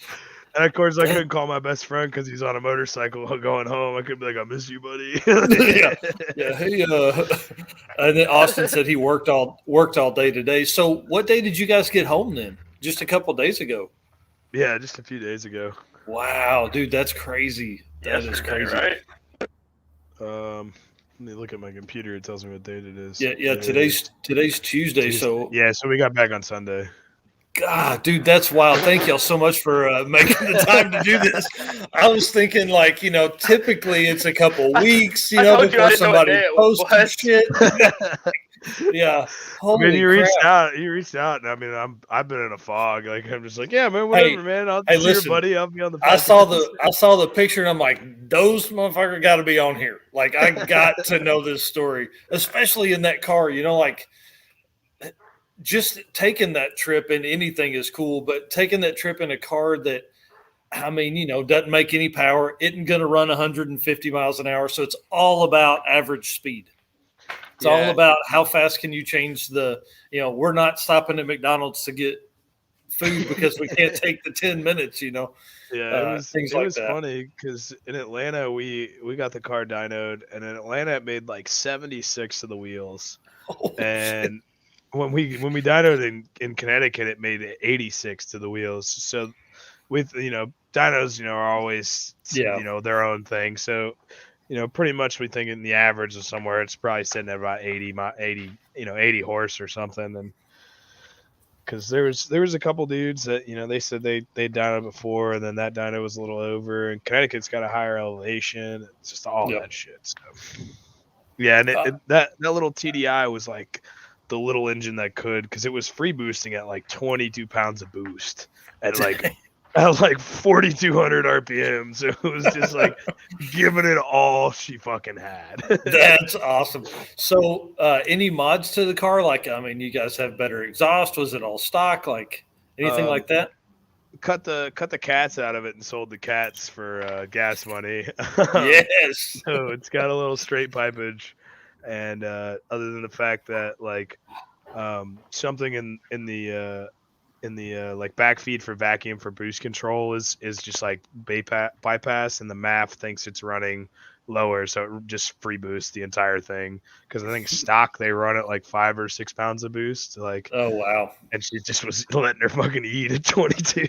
And of course, I couldn't call my best friend because he's on a motorcycle going home. I could be like, "I miss you, buddy." Yeah. Hey, and then Austin said he worked all day today. So, what day did you guys get home then? Just a couple days ago. Yeah, just a few days ago. Wow, dude, that's crazy. That is crazy, right? Let me look at my computer. It tells me what date it is. Yeah. Today's Tuesday, so so we got back on Sunday. God, dude, that's wild. Thank y'all so much for making the time to do this. I was thinking, like, typically it's a couple weeks, before somebody posts shit. Yeah. Holy crap. You reached out, and I mean, I've been in a fog. Like, I'm just like, yeah, man, whatever, man. I'll see your buddy. I'll be on the. I saw the picture, and I'm like, those motherfuckers got to be on here. Like, I got to know this story, especially in that car. Like. Just taking that trip in anything is cool, but taking that trip in a car that, I mean, doesn't make any power, isn't going to run 150 miles an hour. So it's all about average speed. It's all about how fast can you change we're not stopping at McDonald's to get food because we can't take the 10 minutes, Yeah, it was that. funny because in Atlanta we got the car dynoed, and in Atlanta it made like 76 to the wheels, and when we dynoed in Connecticut it made 86 to the wheels. So with dynos are always their own thing. So pretty much we think in the average of somewhere it's probably sitting at about 80 horse or something, and because there was a couple dudes that they said they dynoed before, and then that dyno was a little over, and Connecticut's got a higher elevation. It's just all that shit. So yeah, and that little TDI was like the little engine that could, because it was free boosting at like 22 pounds of boost at like 4,200 RPM. So it was just like giving it all she fucking had. That's awesome. So any mods to the car? Like, I mean, you guys have better exhaust. Was it all stock? Like anything like that? Cut the cats out of it and sold the cats for gas money. Yes. So it's got a little straight pipage, and other than the fact that like something in the like back feed for vacuum for boost control is just like bypass, and the MAF thinks it's running lower, so it just free boosts the entire thing, because I think stock they run at like 5 or 6 pounds of boost. Like, oh wow. And she just was letting her fucking eat at 22.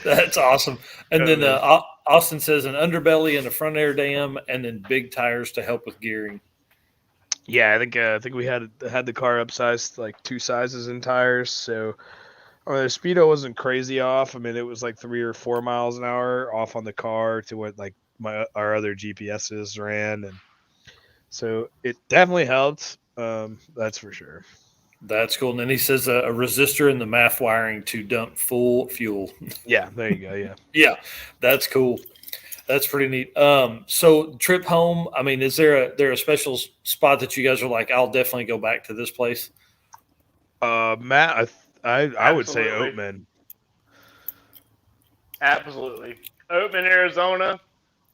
That's awesome. And then Austin says an underbelly and a front air dam, and then big tires to help with gearing. Yeah, I think we had the car upsized like 2 sizes in tires, so the speedo wasn't crazy off. I mean, it was like 3 or 4 miles an hour off on the car to what like our other GPSs ran, and so it definitely helped. That's for sure. That's cool. And then he says a resistor in the MAF wiring to dump full fuel. Yeah, there you go. Yeah, yeah, that's cool. That's pretty neat. So trip home, I mean, is there a special spot that you guys are like, I'll definitely go back to this place? Matt, I would say Oatman. Absolutely. Oatman, Arizona,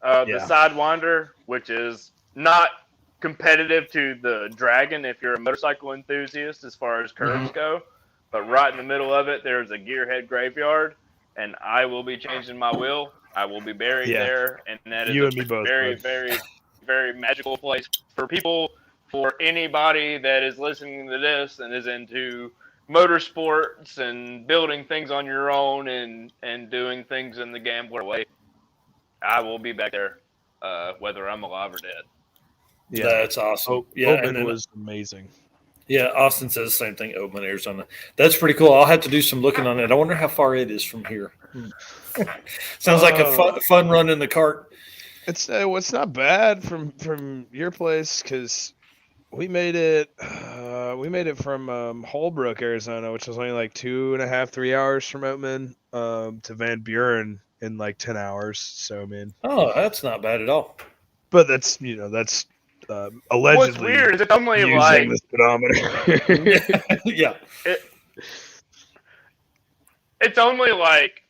the Sidewinder, which is not competitive to the Dragon if you're a motorcycle enthusiast as far as curves go, but right in the middle of it, there's a gearhead graveyard, and I will be changing my wheel. I will be buried there, and that is a very, very, very magical place for people, for anybody that is listening to this and is into motorsports and building things on your own and doing things in the gambler way. I will be back there, whether I'm alive or dead. Yeah, that's awesome. Oatman was amazing. Yeah, Austin says the same thing. Oatman, Arizona. That's pretty cool. I'll have to do some looking on it. I wonder how far it is from here. Sounds like a fun run in the cart. It's not bad from your place, because we made it from Holbrook, Arizona, which is only like 2.5, 3 hours from Oatman, to Van Buren in like 10 hours. So I mean, that's not bad at all. But that's allegedly. What's weird is it's only using like the speedometer. Yeah. It's only like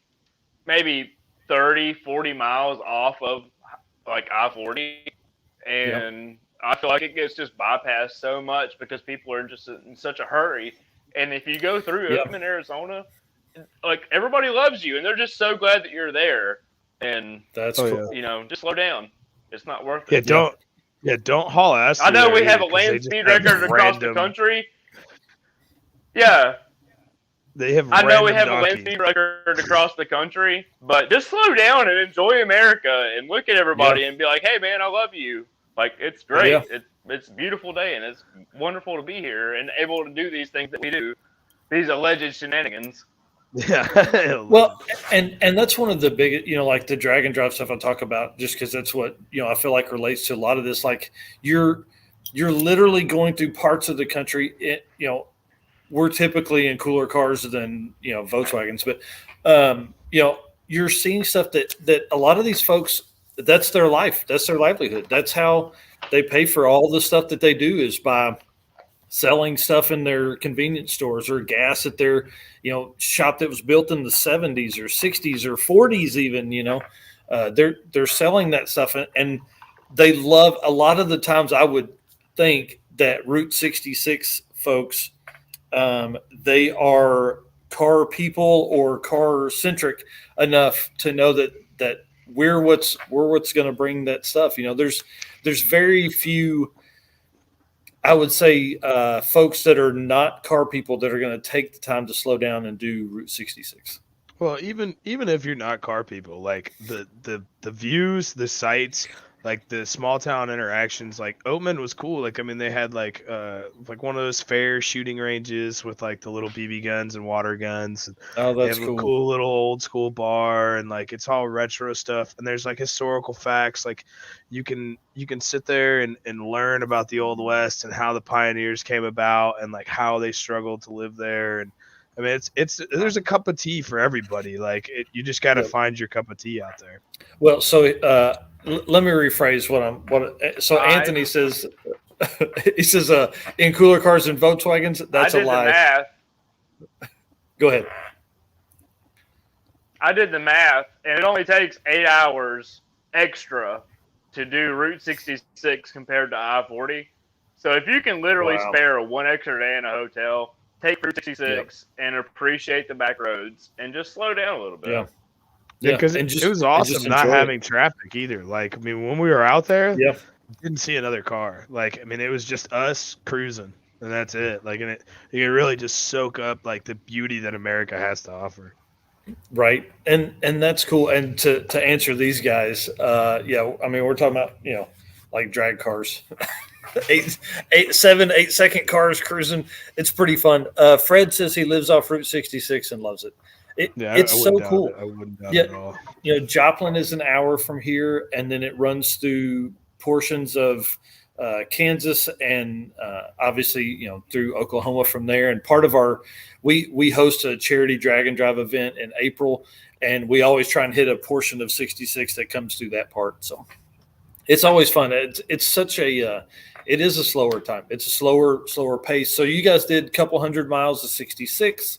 maybe 30, 40 miles off of like I-40, and I feel like it gets just bypassed so much because people are just in such a hurry. And if you go through Oatman, Arizona, like everybody loves you, and they're just so glad that you're there. And that's cool. Just slow down. It's not worth it. Don't haul ass. I know we have a land speed record across the country. Yeah. I know we have a land speed record across the country, but just slow down and enjoy America and look at everybody and be like, hey, man, I love you. Like, it's great. Yeah. It's a beautiful day, and it's wonderful to be here and able to do these things that we do, these alleged shenanigans. Yeah. Well, and that's one of the big, like the drag and drive stuff I talk about, just because that's what, I feel like relates to a lot of this. Like you're literally going through parts of the country, we're typically in cooler cars than, Volkswagens, but, you're seeing stuff that a lot of these folks, that's their life. That's their livelihood. That's how they pay for all the stuff that they do, is by selling stuff in their convenience stores or gas at their, shop that was built in the 70s or 60s or 40s even, they're selling that stuff, and they love, a lot of the times I think that Route 66 folks, they are car people or car centric enough to know that we're what's going to bring that stuff. There's very few, I would say, folks that are not car people that are going to take the time to slow down and do Route 66. Well, even if you're not car people, like the views, the sights, like the small town interactions, like Oatman was cool. Like, I mean, they had like one of those fair shooting ranges with like the little BB guns and water guns. Oh, They that's have cool. a cool little old school bar, and like it's all retro stuff. And there's like historical facts. Like you can sit there and learn about the Old West and how the pioneers came about and like how they struggled to live there. And I mean, it's there's a cup of tea for everybody. Like you just got to find your cup of tea out there. Well, so let me rephrase So Anthony says, he says, in cooler cars and Volkswagens. That's a lie. The math. Go ahead. I did the math, and it only takes 8 hours extra to do Route 66 compared to I-40. So if you can literally spare one extra day in a hotel, take Route 66 and appreciate the back roads and just slow down a little bit. Yeah. Yeah, because it was awesome not having traffic either. Like, I mean, when we were out there, didn't see another car. Like, I mean, it was just us cruising, and that's it. Like, and you can really just soak up like the beauty that America has to offer. Right, and that's cool. And to answer these guys, I mean, we're talking about like drag cars, 7-8 second cars cruising. It's pretty fun. Fred says he lives off Route 66 and loves it. It's so cool. I wouldn't doubt it at all. Joplin is an hour from here, and then it runs through portions of Kansas and obviously through Oklahoma from there. And part of we host a charity drag and drive event in April, and we always try and hit a portion of 66 that comes through that part. So it's always fun. It's such a it is a slower time. It's a slower pace. So you guys did a couple 100 miles of 66.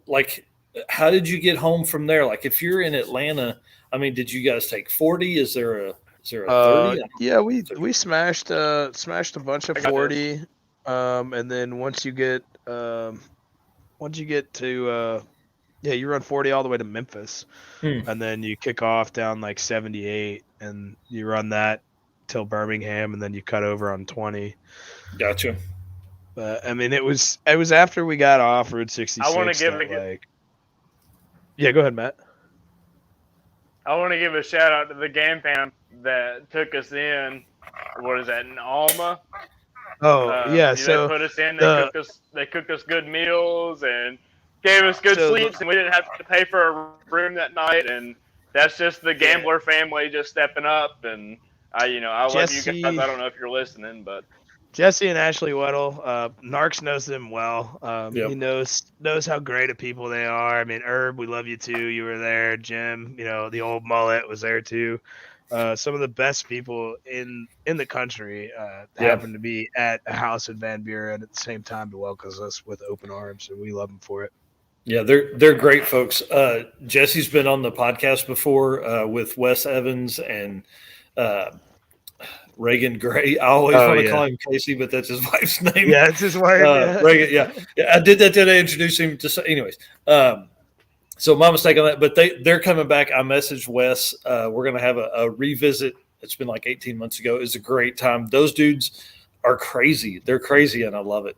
Like, how did you get home from there? Like, if you're in Atlanta, I mean, did you guys take 40? Is there a 30? Yeah, we smashed a bunch of 40, and then once you get to you run 40 all the way to Memphis, and then you kick off down like 78, and you run that till Birmingham, and then you cut over on 20. Gotcha. I mean, it was after we got off Route 66. I want to go ahead, Matt. I want to give a shout out to the game fam that took us in. What is that, in Alma? Oh, yeah. So they put us in. They cooked us good meals and gave us good sleeps, and we didn't have to pay for a room that night. And that's just the Gambler family just stepping up. And I love you guys. I don't know if you're listening, but Jesse and Ashley Weddle, Narks knows them well. He knows how great of people they are. I mean, Herb, we love you too. You were there. Jim, the old mullet was there too. Some of the best people in the country happen to be at a house in Van Buren at the same time to welcome us with open arms, and we love them for it. Yeah, they're great folks. Jesse's been on the podcast before with Wes Evans and Reagan Gray. I always want to call him Casey, but that's his wife's name. Yeah, it's his wife. Reagan, yeah. I did that today, introduce him to – anyways. So my mistake on that. But they're coming back. I messaged Wes. We're going to have a revisit. It's been like 18 months ago. It's a great time. Those dudes are crazy. They're crazy, and I love it.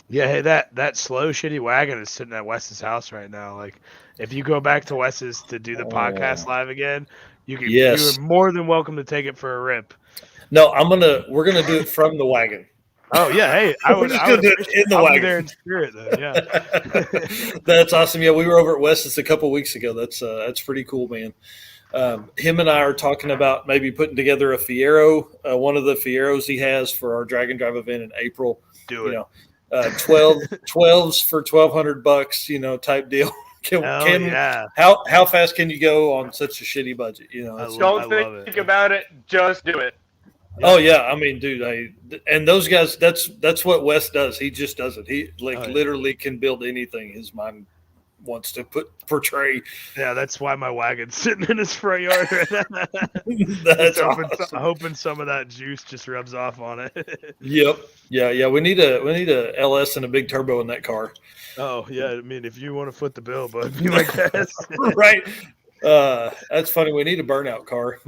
Yeah, hey, that slow, shitty wagon is sitting at Wes's house right now. Like, if you go back to Wes's to do the podcast live again, you're more than welcome to take it for a rip. No, we're gonna do it from the wagon. Oh yeah, hey, I would do it in the wagon. Be there in spirit, though. Yeah, that's awesome. Yeah, we were over at Wes's a couple weeks ago. That's pretty cool, man. Him and I are talking about maybe putting together a Fiero, one of the Fieros he has for our Drag and Drive event in April. Do it. 12s for $1,200, type deal. How fast can you go on such a shitty budget? Don't think about it. Just do it. Oh yeah, I mean, dude, and those guys. That's what Wes does. He just does it. He literally can build anything. His mind wants to portray. Yeah, that's why my wagon's sitting in his front yard. That's hoping some of that juice just rubs off on it. Yep. Yeah. We need a LS and a big turbo in that car. Oh yeah, I mean, if you want to foot the bill, bud, be my guest. Right. That's funny. We need a burnout car.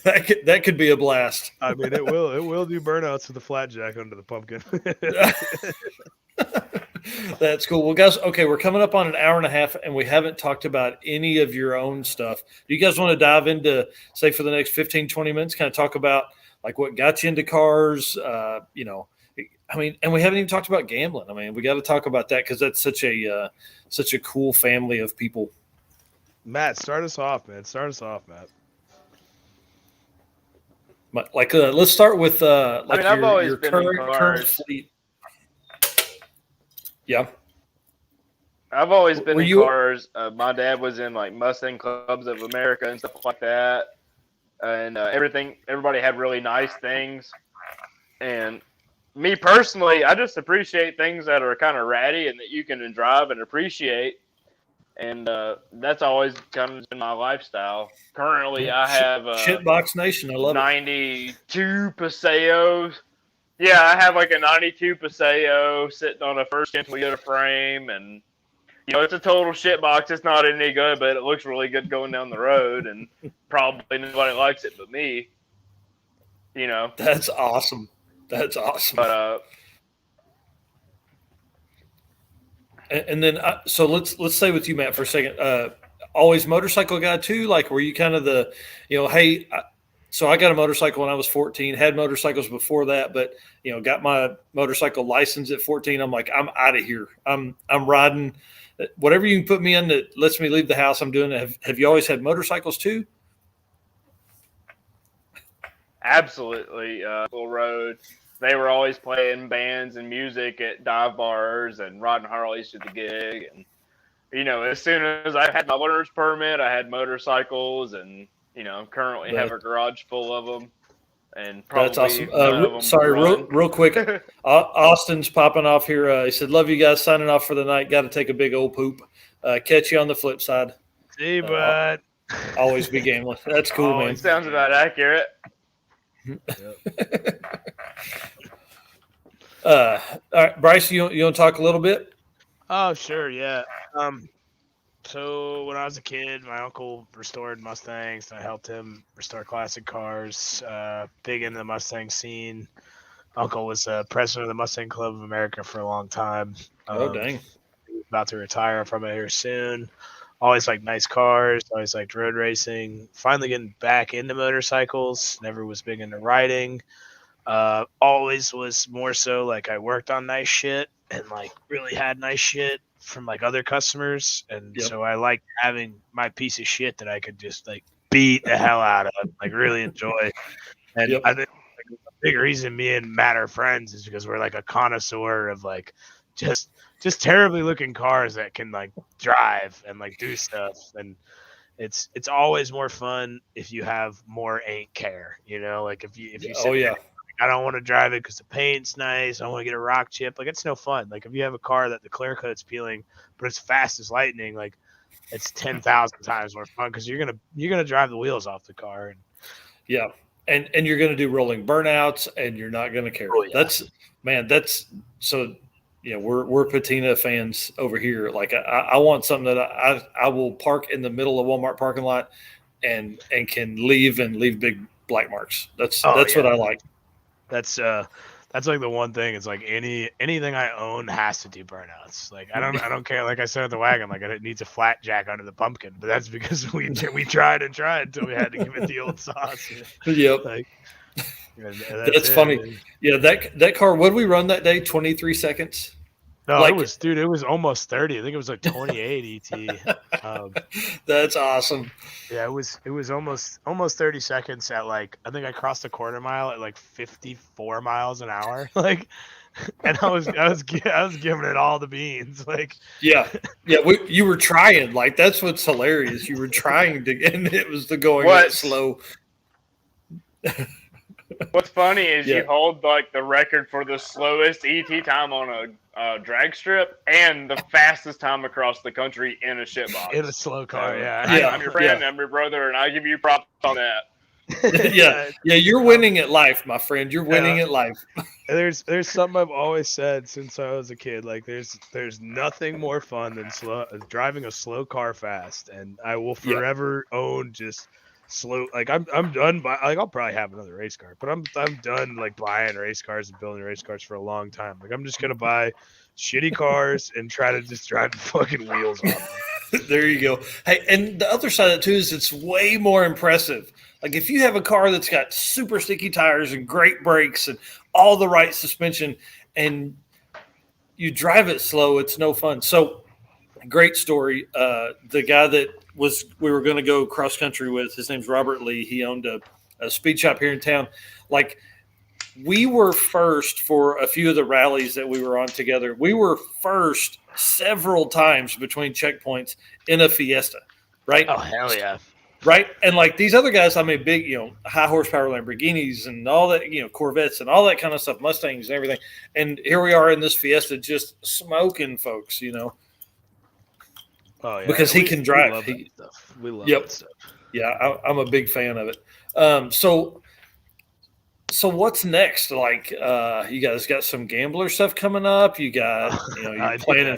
That could be a blast. I mean, it will do burnouts with the flat jack under the pumpkin. That's cool. Well, guys, okay, we're coming up on an hour and a half, and we haven't talked about any of your own stuff. Do you guys want to dive into, say, for the next 15, 20 minutes, kind of talk about like what got you into cars? I mean, and we haven't even talked about gambling. I mean, we got to talk about that because that's such a cool family of people. Matt, start us off, man. Matt. Like, let's start with I've always your been in current cars. fleet. Yeah. I've always been Were in you- cars. My dad was in like Mustang Clubs of America and stuff like that. And everybody had really nice things. And me personally, I just appreciate things that are kind of ratty and that you can drive and appreciate. And that's always kind of been my lifestyle. Currently, I have Shitbox Nation. I love it. 92 Paseos. Yeah, I have like a 92 Paseo sitting on a first-gen Toyota frame, and it's a total shit box. It's not any good, but it looks really good going down the road, and probably nobody likes it but me. That's awesome. But and then so let's stay with you, Matt, for a second. Always motorcycle guy too. Like, were you kind of the, hey? So I got a motorcycle when I was 14, had motorcycles before that, but, got my motorcycle license at 14. I'm like, I'm out of here. I'm riding whatever you can put me in that lets me leave the house. I'm doing it. Have you always had motorcycles too? absolutely, road. They were always playing bands and music at dive bars and riding Harleys to the gig. And, as soon as I had my learner's permit, I had motorcycles and, currently have a garage full of them. And probably that's awesome. Sorry, real quick. Austin's popping off here. He said, love you guys, signing off for the night. Got to take a big old poop. Catch you on the flip side. See, bud. Always be gambling. That's cool, man. It sounds about accurate. All right, Bryce, you want to talk a little bit? Oh, sure, yeah. So when I was a kid, my uncle restored Mustangs, and I helped him restore classic cars. Big into the Mustang scene. Uncle was president of the Mustang Club of America for a long time. Oh, dang. He's about to retire from it here soon. Always liked nice cars. Always liked road racing. Finally getting back into motorcycles. Never was big into riding. Always was more so like I worked on nice shit and like really had nice shit from like other customers, and so I liked having my piece of shit that I could just like beat the hell out of, like really enjoy. And I think like, a big reason me and Matt are friends is because we're like a connoisseur of like just terribly looking cars that can like drive and like do stuff. And it's always more fun if you have more ain't care, like if you sit I don't want to drive it because the paint's nice. I want to get a rock chip. Like, it's no fun. Like, if you have a car that the clear coat's peeling, but it's fast as lightning, like, it's 10,000 times more fun because you're gonna drive the wheels off the car. And and you're gonna do rolling burnouts, and you're not gonna care. Oh, yeah. That's so. Yeah, we're Patina fans over here. Like, I want something that I will park in the middle of Walmart parking lot, and can leave big black marks. That's what I like. That's like the one thing. It's like anything I own has to do burnouts. Like I don't care. Like I said at the wagon, like it needs a flat jack under the pumpkin. But that's because we tried and tried until we had to give it the old sauce. Yep. Like, that's funny. Man. Yeah, that car. What did we run that day? 23 seconds. No, it was almost 30. I think it was like 28 ET. That's awesome. Yeah, it was almost 30 seconds at like, I think I crossed the quarter mile at like 54 miles an hour. Like, and I was giving it all the beans. Like, yeah. You were trying. Like, that's what's hilarious. You were trying to, and it was going slow. What's funny is Yeah. you hold like the record for the slowest ET time on a drag strip and the fastest time across the country in a shitbox. In a slow car, yeah. I'm your friend, I'm your brother, and I give you props on that. Yeah, you're winning at life, my friend. You're winning at life. There's something I've always said since I was a kid. Like there's nothing more fun than driving a slow car fast, and I will forever own just slow. Like I'm done I'll probably have another race car, but I'm done like buying race cars and building race cars for a long time. Like I'm just gonna buy shitty cars and try to just drive the fucking wheels off. There you go. Hey, and the other side of it too is it's way more impressive. Like if you have a car that's got super sticky tires and great brakes and all the right suspension and you drive it slow, it's no fun. So great story. The guy that we were going to go cross country with, his name's Robert Lee. He owned a speed shop here in town. Like we were first for a few of the rallies that we were on together. We were first several times between checkpoints in a Fiesta, right? Oh, hell yeah. Right. And like these other guys, I mean, big, high horsepower Lamborghinis and all that, Corvettes and all that kind of stuff, Mustangs and everything. And here we are in this Fiesta just smoking folks, Oh, yeah. Because he can drive. We love that stuff. We love Yep. that stuff. Yeah, I'm a big fan of it. So what's next? Like, you guys got some gambler stuff coming up. You got, you're planning.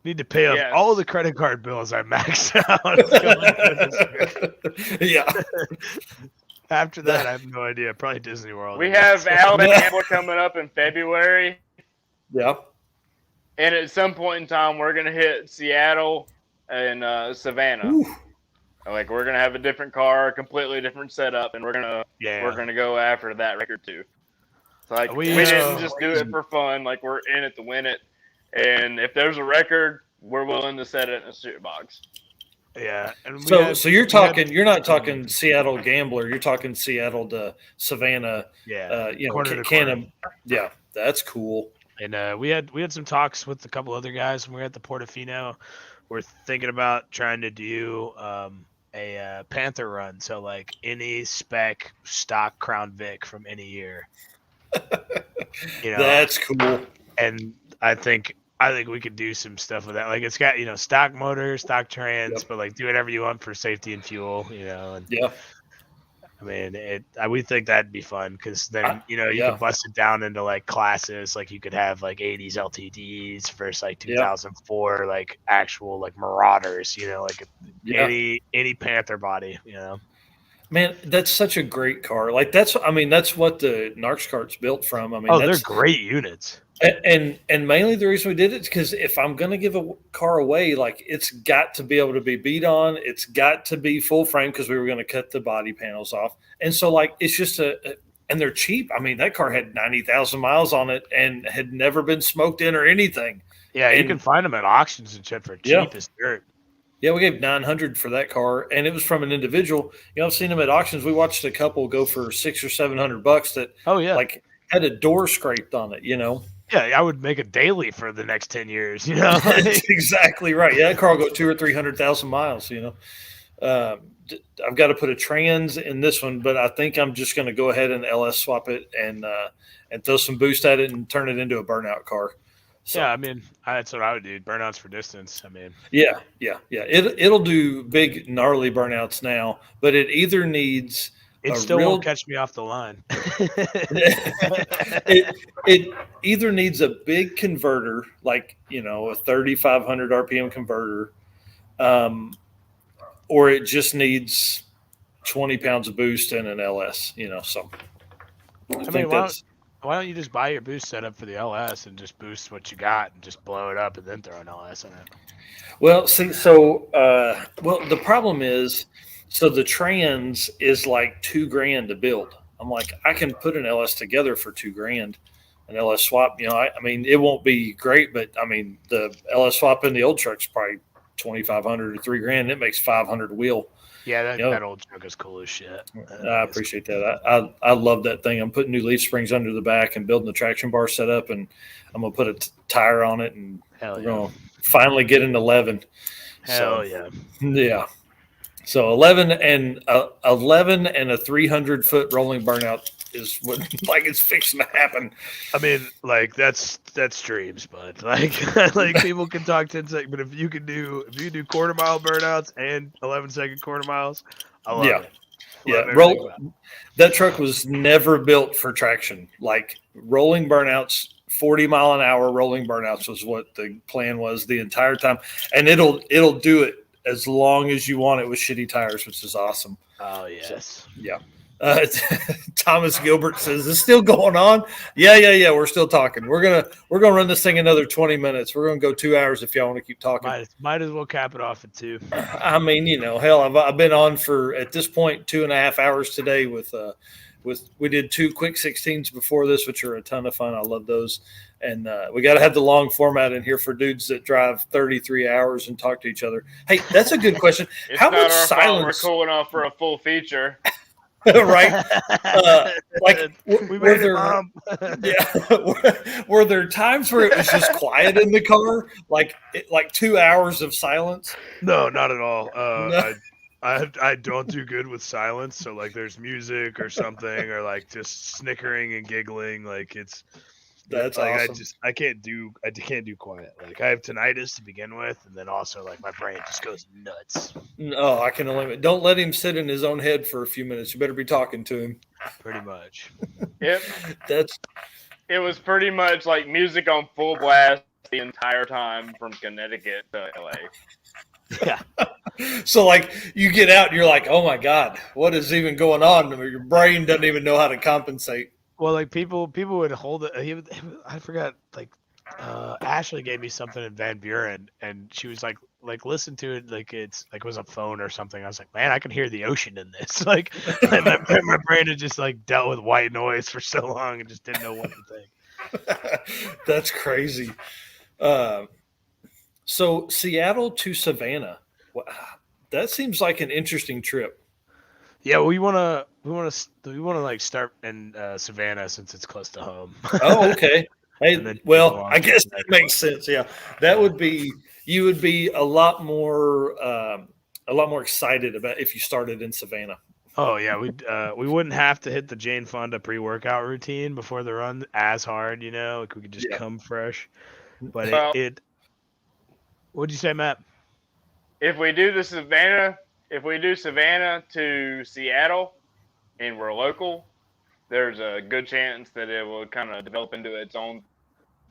Need to pay up all the credit card bills I maxed out. Yeah. After that, I have no idea. Probably Disney World. We have Alabama coming up in February. Yeah. And at some point in time, we're going to hit Seattle and Savannah. Ooh. Like we're going to have a different car, a completely different setup, and we're going to go after that record too. So like we didn't just do it for fun. Like we're in it to win it. And if there's a record, we're willing to set it in a shit box. Yeah. And so you're not talking Seattle Gambler. You're talking Seattle to Savannah. Yeah. Canada. Yeah, that's cool. And we had some talks with a couple other guys when we were at the Portofino. We're thinking about trying to do a Panther run. So like any spec stock Crown Vic from any year. That's cool. And I think we could do some stuff with that. Like it's got, stock motor, stock trans, but like do whatever you want for safety and fuel, and I mean, we think that'd be fun because then, you can bust it down into like classes. Like you could have like 80s LTDs versus like 2004, like actual like Marauders, like any Panther body, Man, that's such a great car. Like that's what the Narcs cart's built from. I mean, they're great units. And mainly the reason we did it is because if I'm going to give a car away, like it's got to be able to be beat on. It's got to be full frame because we were going to cut the body panels off. And so like, it's just and they're cheap. I mean, that car had 90,000 miles on it and had never been smoked in or anything. Yeah. You can find them at auctions and shit for cheap as dirt. Yeah. We gave $900 for that car and it was from an individual. I've seen them at auctions. We watched a couple go for $600 or $700 that like had a door scraped on it, Yeah, I would make a daily for the next 10 years, That's exactly right. Yeah, that car will go 200,000 or 300,000 miles, I've got to put a trans in this one, but I think I'm just going to go ahead and LS swap it and throw some boost at it and turn it into a burnout car. So, yeah, I mean, that's what I would do. Burnouts for distance. I mean, yeah. It'll do big gnarly burnouts now, but it either needs it still won't catch me off the line. it either needs a big converter, like a 3,500 RPM converter, or it just needs 20 pounds of boost and an LS. So I mean, why don't you just buy your boost setup for the LS and just boost what you got and just blow it up and then throw an LS in it? Well, see, the problem is. So the trans is like $2,000 to build. I'm like, I can put an LS together for $2,000, an LS swap. I mean, it won't be great, but I mean, the LS swap in the old truck's probably $2,500 or $3,000. And it makes 500 wheel. Yeah, that old truck is cool as shit. I appreciate that. I love that thing. I'm putting new leaf springs under the back and building the traction bar setup, and I'm gonna put a tire on it, and we're gonna finally get an 11. Hell yeah. So 11 and a 300-foot rolling burnout is what like it's fixing to happen. I mean, like that's dreams, but like like people can talk 10 seconds, but if you do quarter mile burnouts and 11-second quarter miles, I love it. That truck was never built for traction. Like rolling burnouts, 40 mile an hour rolling burnouts was what the plan was the entire time, and it'll do it as long as you want it with shitty tires, which is awesome. Oh yes, so, yeah. Thomas Gilbert says, "It's still going on." Yeah. We're still talking. We're gonna run this thing another 20 minutes. We're gonna go 2 hours if y'all want to keep talking. Might as well cap it off at 2. I mean, hell, I've been on for at this point 2.5 hours today with we did 2 quick 16s before this, which are a ton of fun. I love those, and we got to have the long format in here for dudes that drive 33 hours and talk to each other. Hey, that's a good question. It's How not much our silence? fault we're cool enough for a full feature. Right? Like, we made it, Mom. Were there times where it was just quiet in the car, like 2 hours of silence? No, not at all. No. I don't do good with silence. So like, there's music or something, or like just snickering and giggling. Like That's like awesome. I can't do quiet. Like I have tinnitus to begin with, and then also like my brain just goes nuts. No, I can only. Don't let him sit in his own head for a few minutes. You better be talking to him. Pretty much. Yep. It was pretty much like music on full blast the entire time from Connecticut to LA. Yeah. So like you get out and you're like, oh my God, what is even going on? Your brain doesn't even know how to compensate. Well, like people would hold it. I forgot. Like Ashley gave me something in Van Buren, and she was like listen to it like it's like it was a phone or something. I was like, man, I can hear the ocean in this. Like my brain had just like dealt with white noise for so long and just didn't know what to think. That's crazy. So Seattle to Savannah, that seems like an interesting trip. Yeah, we wanna like start in Savannah since it's close to home. Oh, okay. Hey, well, I guess that makes sense. Yeah, you would be a lot more excited about if you started in Savannah. Oh yeah, we wouldn't have to hit the Jane Fonda pre-workout routine before the run as hard, like we could just come fresh. But what'd you say, Matt? If we do Savannah to Seattle and we're local, there's a good chance that it will kind of develop into its own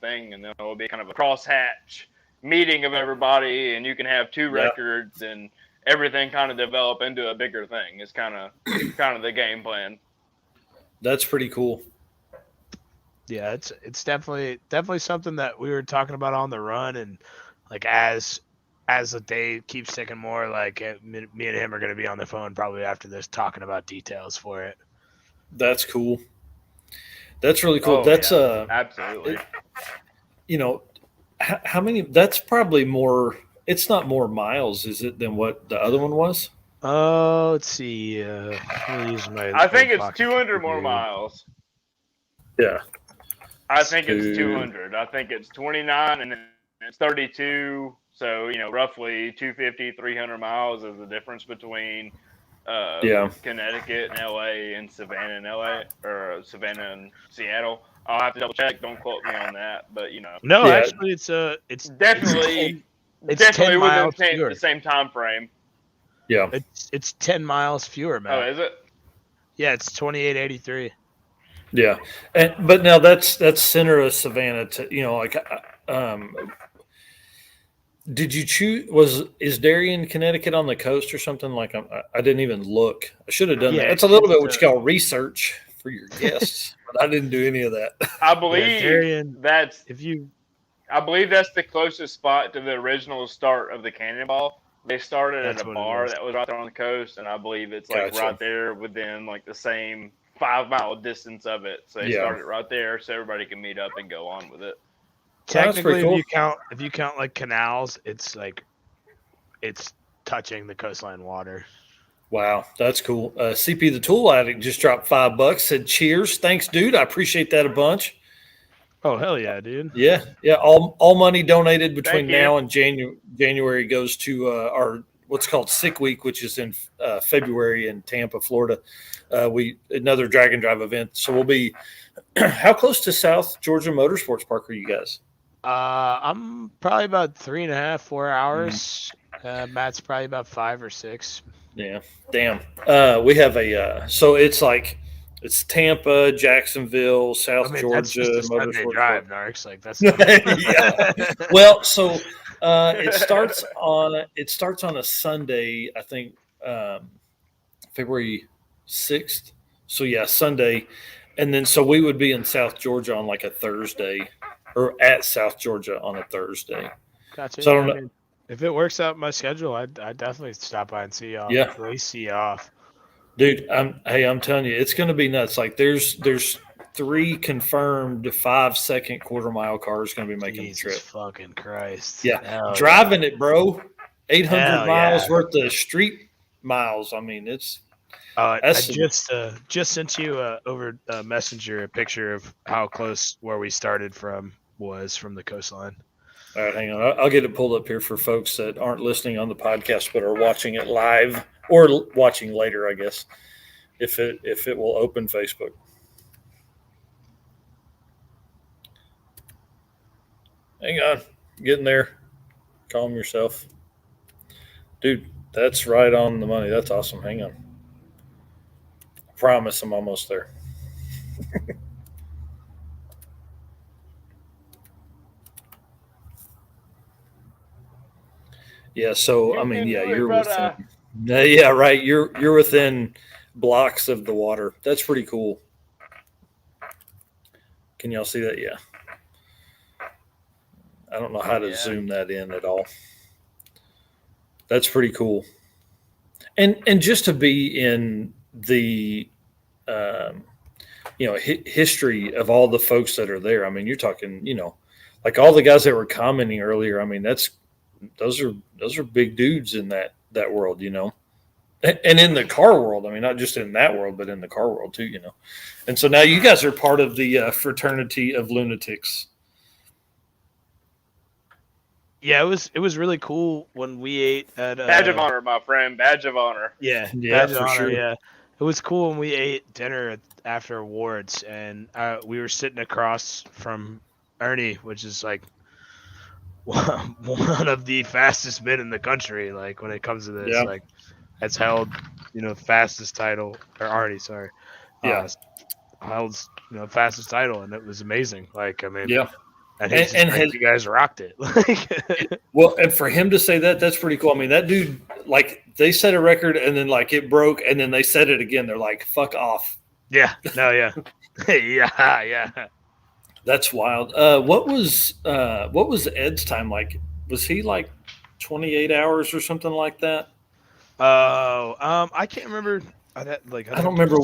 thing, and then it will be kind of a crosshatch meeting of everybody, and you can have 2 records and everything kind of develop into a bigger thing. It's kind of the game plan. That's pretty cool. Yeah, it's definitely something that we were talking about on the run, and like as the day keeps ticking more, like me and him are going to be on the phone probably after this talking about details for it. That's cool. That's really cool. Absolutely. How many? That's probably more. It's not more miles, is it, than what the other one was? Oh, let's see. I think it's 200 more miles. Yeah. I think it's 200. I think it's 29 and then it's 32. So, roughly 250, 300 miles is the difference between Connecticut and LA and Savannah and LA, or Savannah and Seattle. I'll have to double check. Don't quote me on that, but No, actually, it's definitely within the same time frame. Yeah, it's 10 miles fewer, Matt. Oh, is it? Yeah, it's 2883. Yeah, but now that's center of Savannah did you choose? Is Darien, Connecticut on the coast or something? Like I didn't even look. I should have done that. It's a little bit what you call research for your guests, but I didn't do any of that. I believe Darien, that's the closest spot to the original start of the Cannonball. They started at a bar that was right there on the coast, and I believe it's like right there within like the same 5-mile distance of it. So they started right there, so everybody can meet up and go on with it. Technically, cool. if you count like canals, it's touching the coastline water. Wow, that's cool. CP the Tool Addict just dropped $5. Said cheers, thanks, dude. I appreciate that a bunch. Oh hell yeah, dude. Yeah. All money donated between now and January goes to our what's called Sick Week, which is in February in Tampa, Florida. Another drag and drive event. So we'll be. How close to South Georgia Motorsports Park are you guys? I'm probably about 3.5, 4 hours. Matt's probably about 5 or 6. Yeah, damn. We have so it's Tampa, Jacksonville, South Georgia. That's just a Sunday Motorsports drive, Park. Narks. Like that's Yeah. Well, so it starts on a Sunday, I think, February 6th. So yeah, Sunday, and then so we would be in South Georgia on like a Thursday, or at South Georgia on a Thursday. Gotcha. So I don't know. If it works out my schedule, I'd definitely stop by and see y'all. Yeah. At least see you off. Dude, I'm telling you, it's going to be nuts. Like there's 3 confirmed 5-second quarter mile cars going to be making the trip. Fucking Christ. Yeah. Hell Driving it, bro. 800 Hell miles worth of street miles. I mean, it's I just sent you over Messenger a picture of how close where we started from the coastline. all right, hang on. I'll get it pulled up here for folks that aren't listening on the podcast but are watching it live or watching later, I guess, if it will open Facebook. Hang on. Getting there. Calm yourself. Dude, that's right on the money. That's awesome. Hang on. I promise I'm almost there. Yeah, so I mean, yeah, you're within. Yeah, right. You're within blocks of the water. That's pretty cool. Can y'all see that? Yeah. I don't know how to zoom that in at all. That's pretty cool. And just to be in the history of all the folks that are there. I mean, you're talking, like all the guys that were commenting earlier. I mean, those are big dudes in that world, and in the car world. I mean, not just in that world, but in the car world too, And so now you guys are part of the fraternity of lunatics. Yeah, it was really cool when we ate at Badge of honor, my friend. Badge of honor. Yeah, for honor, sure. Yeah, it was cool when we ate dinner after awards, and we were sitting across from Ernie, which is like one of the fastest men in the country. Like when it comes to this, like that's held, fastest title or Arnie, sorry, held fastest title, and it was amazing. Like I mean, and you guys rocked it. Well, and for him to say that, that's pretty cool. I mean, that dude, like, they set a record and then like it broke and then they said it again. They're like, "Fuck off." Yeah. No. Yeah. Yeah. That's wild. What was Ed's time like? Was he like 28 hours or something like that? Oh, I can't remember. I don't remember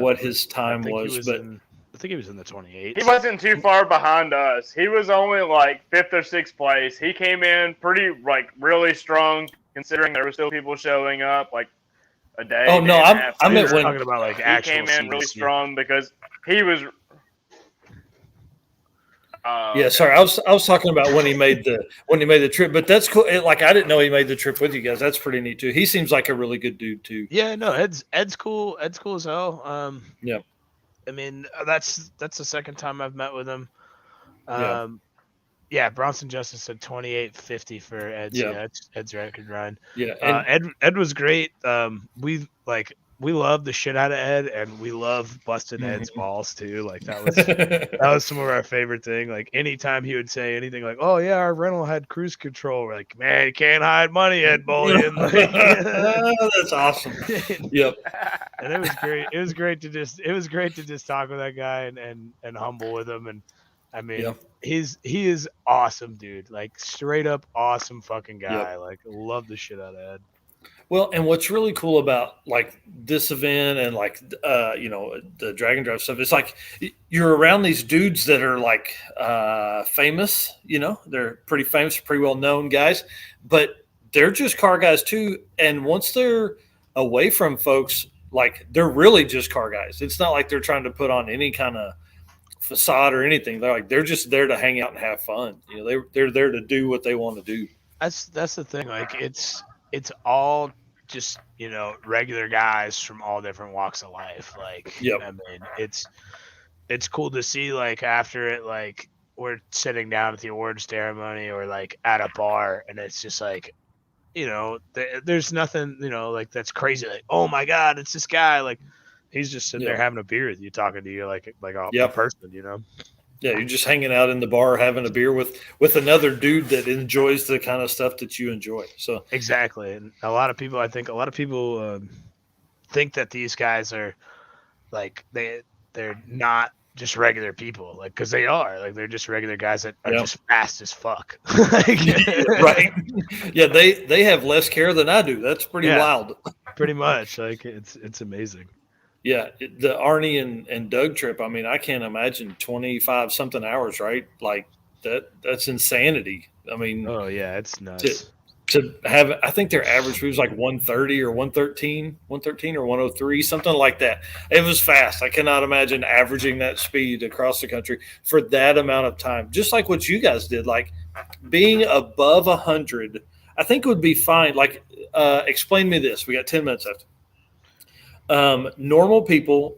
what his time was, but I think he was in the 28. He wasn't too far behind us. He was only like 5th or 6th place. He came in pretty really strong, considering there were still people showing up like a day. Oh no, I meant when talking about like actual. He came in really strong because he was. Yeah, sorry. I was talking about when he made the trip, but that's cool. Like I didn't know he made the trip with you guys. That's pretty neat too. He seems like a really good dude too. Yeah, no, Ed's cool. Ed's cool as hell. Yeah. I mean, that's the second time I've met with him. Bronson Justice said 28.50 for Ed's. Yeah, Ed's record run. Yeah, Ed was great. We love the shit out of Ed, and we love busting Ed's balls too. Like that was some of our favorite thing. Like anytime he would say anything like, "Oh yeah, our rental had cruise control," we're like, "Man, you can't hide money, Ed Bullion." That's awesome. Yep. And it was great. It was great to just talk with that guy and humble with him. And I mean, he is awesome, dude. Like straight up awesome fucking guy. Yep. Like love the shit out of Ed. Well, and what's really cool about like this event and like the Drag and Drive stuff, it's like you're around these dudes that are like famous, they're pretty famous, pretty well known guys, but they're just car guys too. And once they're away from folks, like they're really just car guys. It's not like they're trying to put on any kind of facade or anything. They're just there to hang out and have fun. They're there to do what they want to do. That's the thing. Like it's all just, regular guys from all different walks of life. Like, Yep. I mean, it's cool to see, like, after it, like, we're sitting down at the award ceremony or like at a bar, and it's just like, there's nothing, like that's crazy. Like, oh my God, it's this guy. Like, he's just sitting there having a beer with you, talking to you like a person, Yeah, you're just hanging out in the bar having a beer with another dude that enjoys the kind of stuff that you enjoy. So exactly, and I think a lot of people think that these guys are like they're not just regular people, like, because they are, like, they're just regular guys that are just fast as fuck. Right? Yeah, they have less care than I do. That's pretty wild. Pretty much, like, it's amazing. Yeah, the Arnie and Doug trip. I mean, I can't imagine 25 something hours, right? Like that's insanity. I mean, oh yeah, it's nuts. To have, I think their average was like 130 or 113 or 103, something like that. It was fast. I cannot imagine averaging that speed across the country for that amount of time. Just like what you guys did, like being above 100, I think would be fine. Like, explain me this. We got 10 minutes left. Normal people,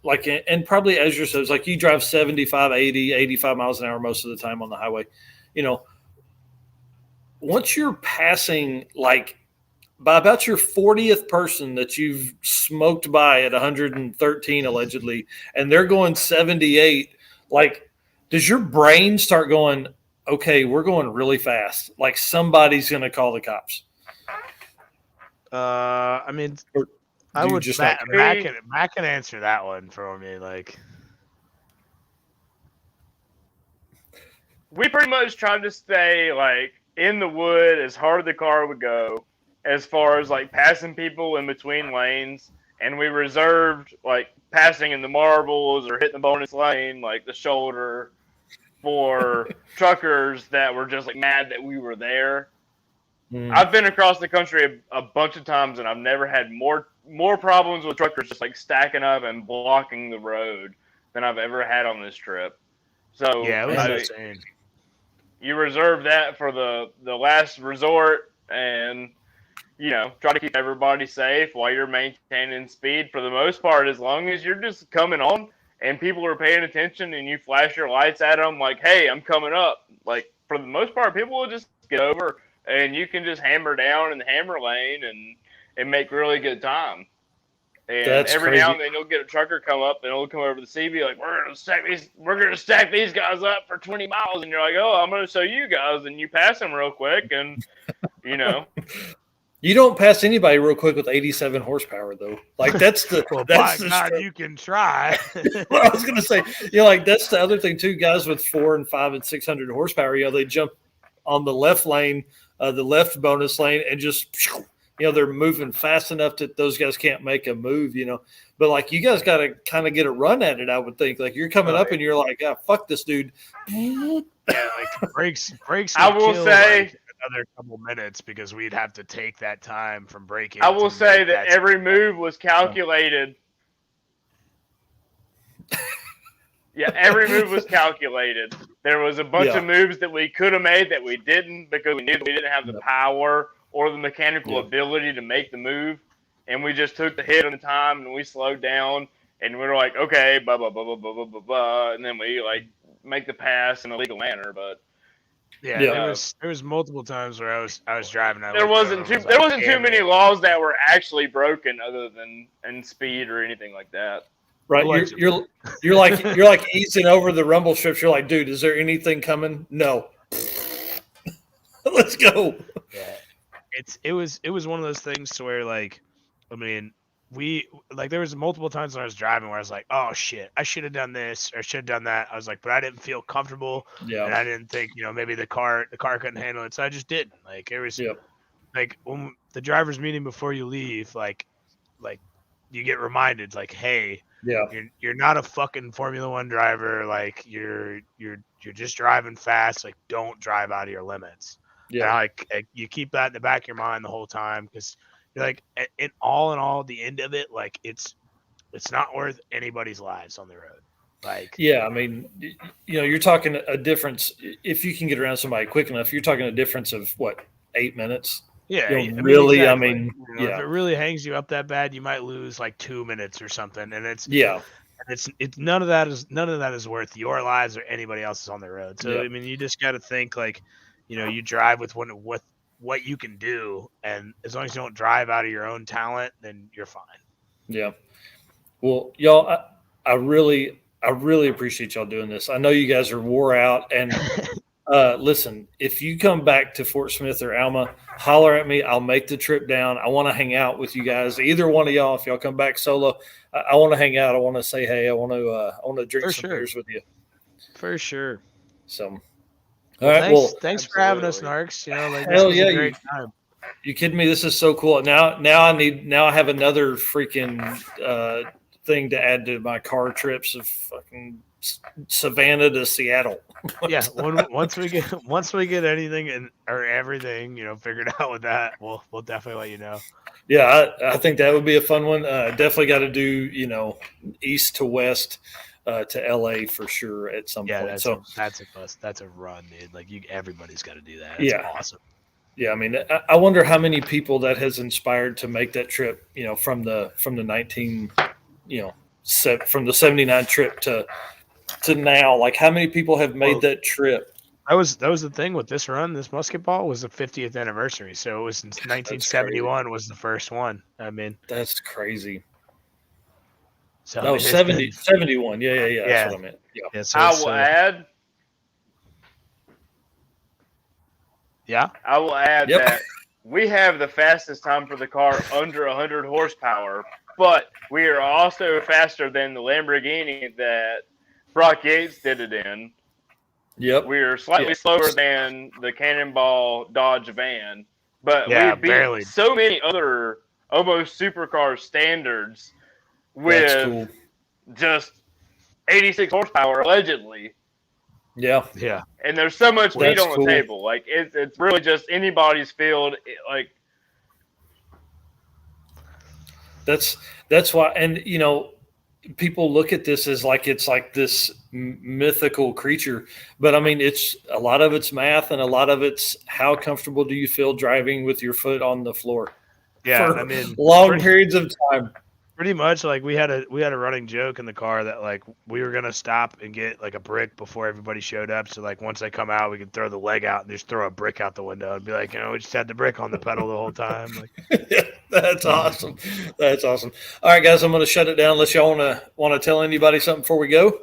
like, and probably as yourselves, like you drive 75, 80, 85 miles an hour most of the time on the highway, once you're passing, like, by about your 40th person that you've smoked by at 113 allegedly, and they're going 78, like, does your brain start going, okay, we're going really fast, like somebody's going to call the cops? I mean, I would just Matt can answer that one for me. Like, we pretty much tried to stay like in the wood as hard as the car would go, as far as like passing people in between lanes, and we reserved like passing in the marbles or hitting the bonus lane, like the shoulder, for truckers that were just like mad that we were there. I've been across the country a bunch of times, and I've never had more problems with truckers just like stacking up and blocking the road than I've ever had on this trip. So yeah, it was insane. You reserve that for the last resort, and try to keep everybody safe while you're maintaining speed. For the most part, as long as you're just coming on and people are paying attention and you flash your lights at them like, hey, I'm coming up, like, for the most part, people will just get over, and you can just hammer down in the hammer lane and make really good time. And that's every crazy. now and then you'll get a trucker come up and he'll come over to the CB like, we're gonna stack these guys up for 20 miles, and you're like, oh, I'm gonna show you guys, and you pass them real quick, and You don't pass anybody real quick with 87 horsepower, though. Like, that's the that's the God, you can try. Well, I was gonna say, like, that's the other thing too. Guys with 400 and 500 and 600 horsepower, they jump on the left lane, the left bonus lane, and just they're moving fast enough that those guys can't make a move. But like, you guys got to kind of get a run at it. I would think, like, you're coming up and you're like, fuck this dude. Yeah, like brakes. I will say. Like, another couple minutes, because we'd have to take that time from braking. I will say that every move was calculated. Yeah, every move was calculated. There was a bunch of moves that we could have made that we didn't, because we knew we didn't have the power or the mechanical ability to make the move, and we just took the hit on the time and we slowed down, and we were like, okay, blah blah blah blah blah blah blah blah, and then we like make the pass in a legal manner, but. Yeah, there was multiple times where I was driving. There wasn't too many laws that were actually broken, other than speed or anything like that. Right, you're like easing over the rumble strips. You're like, dude, is there anything coming? No. Let's go. Yeah, it was one of those things to where, like, I mean, there was multiple times when I was driving where I was like, oh shit, I should have done this or should have done that. I was like, but I didn't feel comfortable, and I didn't think, maybe the car couldn't handle it, so I just didn't. Like, it was like, when the driver's meeting before you leave, like you get reminded, like, hey, you're not a fucking Formula One driver. Like, you're just driving fast. Like, don't drive out of your limits. Yeah, like, you keep that in the back of your mind the whole time, because you're like, in all, the end of it, like, it's not worth anybody's lives on the road. Like, yeah, I mean, you're talking a difference. If you can get around somebody quick enough, you're talking a difference of what, 8 minutes, Yeah, really, exactly. I mean, if it really hangs you up that bad, you might lose like 2 minutes or something, and it's none of that is worth your lives or anybody else's on the road. So I mean, you just got to think like, you drive with what you can do, and as long as you don't drive out of your own talent, then you're fine. Yeah. Well, y'all, I really appreciate y'all doing this. I know you guys are wore out, and listen, if you come back to Fort Smith or Alma, holler at me. I'll make the trip down. I want to hang out with you guys. Either one of y'all, if y'all come back solo, I want to hang out. I want to say hey. I want to drink some beers with you. For sure. So, all right. Thanks for having us, Narks. This was a great time. You kidding me? This is so cool. Now I have another freaking thing to add to my car trips of fucking Savannah to Seattle. Yeah, once we get anything or everything, figured out with that, we'll definitely let you know. Yeah, I think that would be a fun one. Definitely got to do east to west to LA for sure at some point. That's a run, dude. Like everybody's got to do that. It's awesome. Yeah, I mean, I wonder how many people that has inspired to make that trip. From the 19, from the 79 trip to now. Like, how many people have made that trip? That was the thing with this run. This musket ball was the 50th anniversary, so it was since 1971 was the first one. I mean, that's crazy. So no, 71. Yeah. That's what I meant. Yeah. So I will add. Yeah. I will add that we have the fastest time for the car under 100 horsepower, but we are also faster than the Lamborghini that Brock Yates did it in. Yep. We are slightly slower than the Cannonball Dodge van, but we beat so many other almost supercar standards with just 86 horsepower allegedly. Yeah. And there's so much meat on the table. Like it's really just anybody's field. That's why, and people look at this as like it's like this mythical creature, but I mean, it's a lot of it's math, and a lot of it's how comfortable do you feel driving with your foot on the floor? Yeah, for long periods of time. Pretty much, like we had a running joke in the car that like we were gonna stop and get like a brick before everybody showed up. So like once they come out, we could throw the leg out and just throw a brick out the window and be like, we just had the brick on the pedal the whole time. Like, That's awesome. That's awesome. All right, guys, I'm gonna shut it down unless y'all wanna tell anybody something before we go.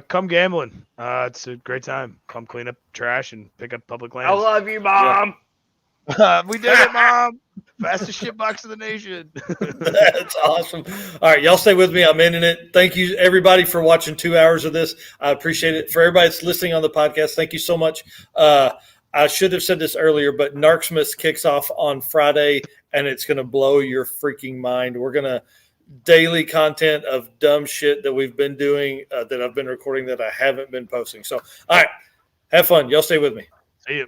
Come gambling. It's a great time. Come clean up trash and pick up public land. I love you, Mom. Yeah. We did it, Mom. Fastest shitbox of the nation. That's awesome. All right, y'all stay with me. I'm ending it. Thank you, everybody, for watching 2 hours of this. I appreciate it. For everybody that's listening on the podcast, thank you so much. I should have said this earlier, but Narksmith kicks off on Friday, and it's going to blow your freaking mind. We're going to daily content of dumb shit that we've been doing, that I've been recording that I haven't been posting. So, all right, have fun. Y'all stay with me. See you.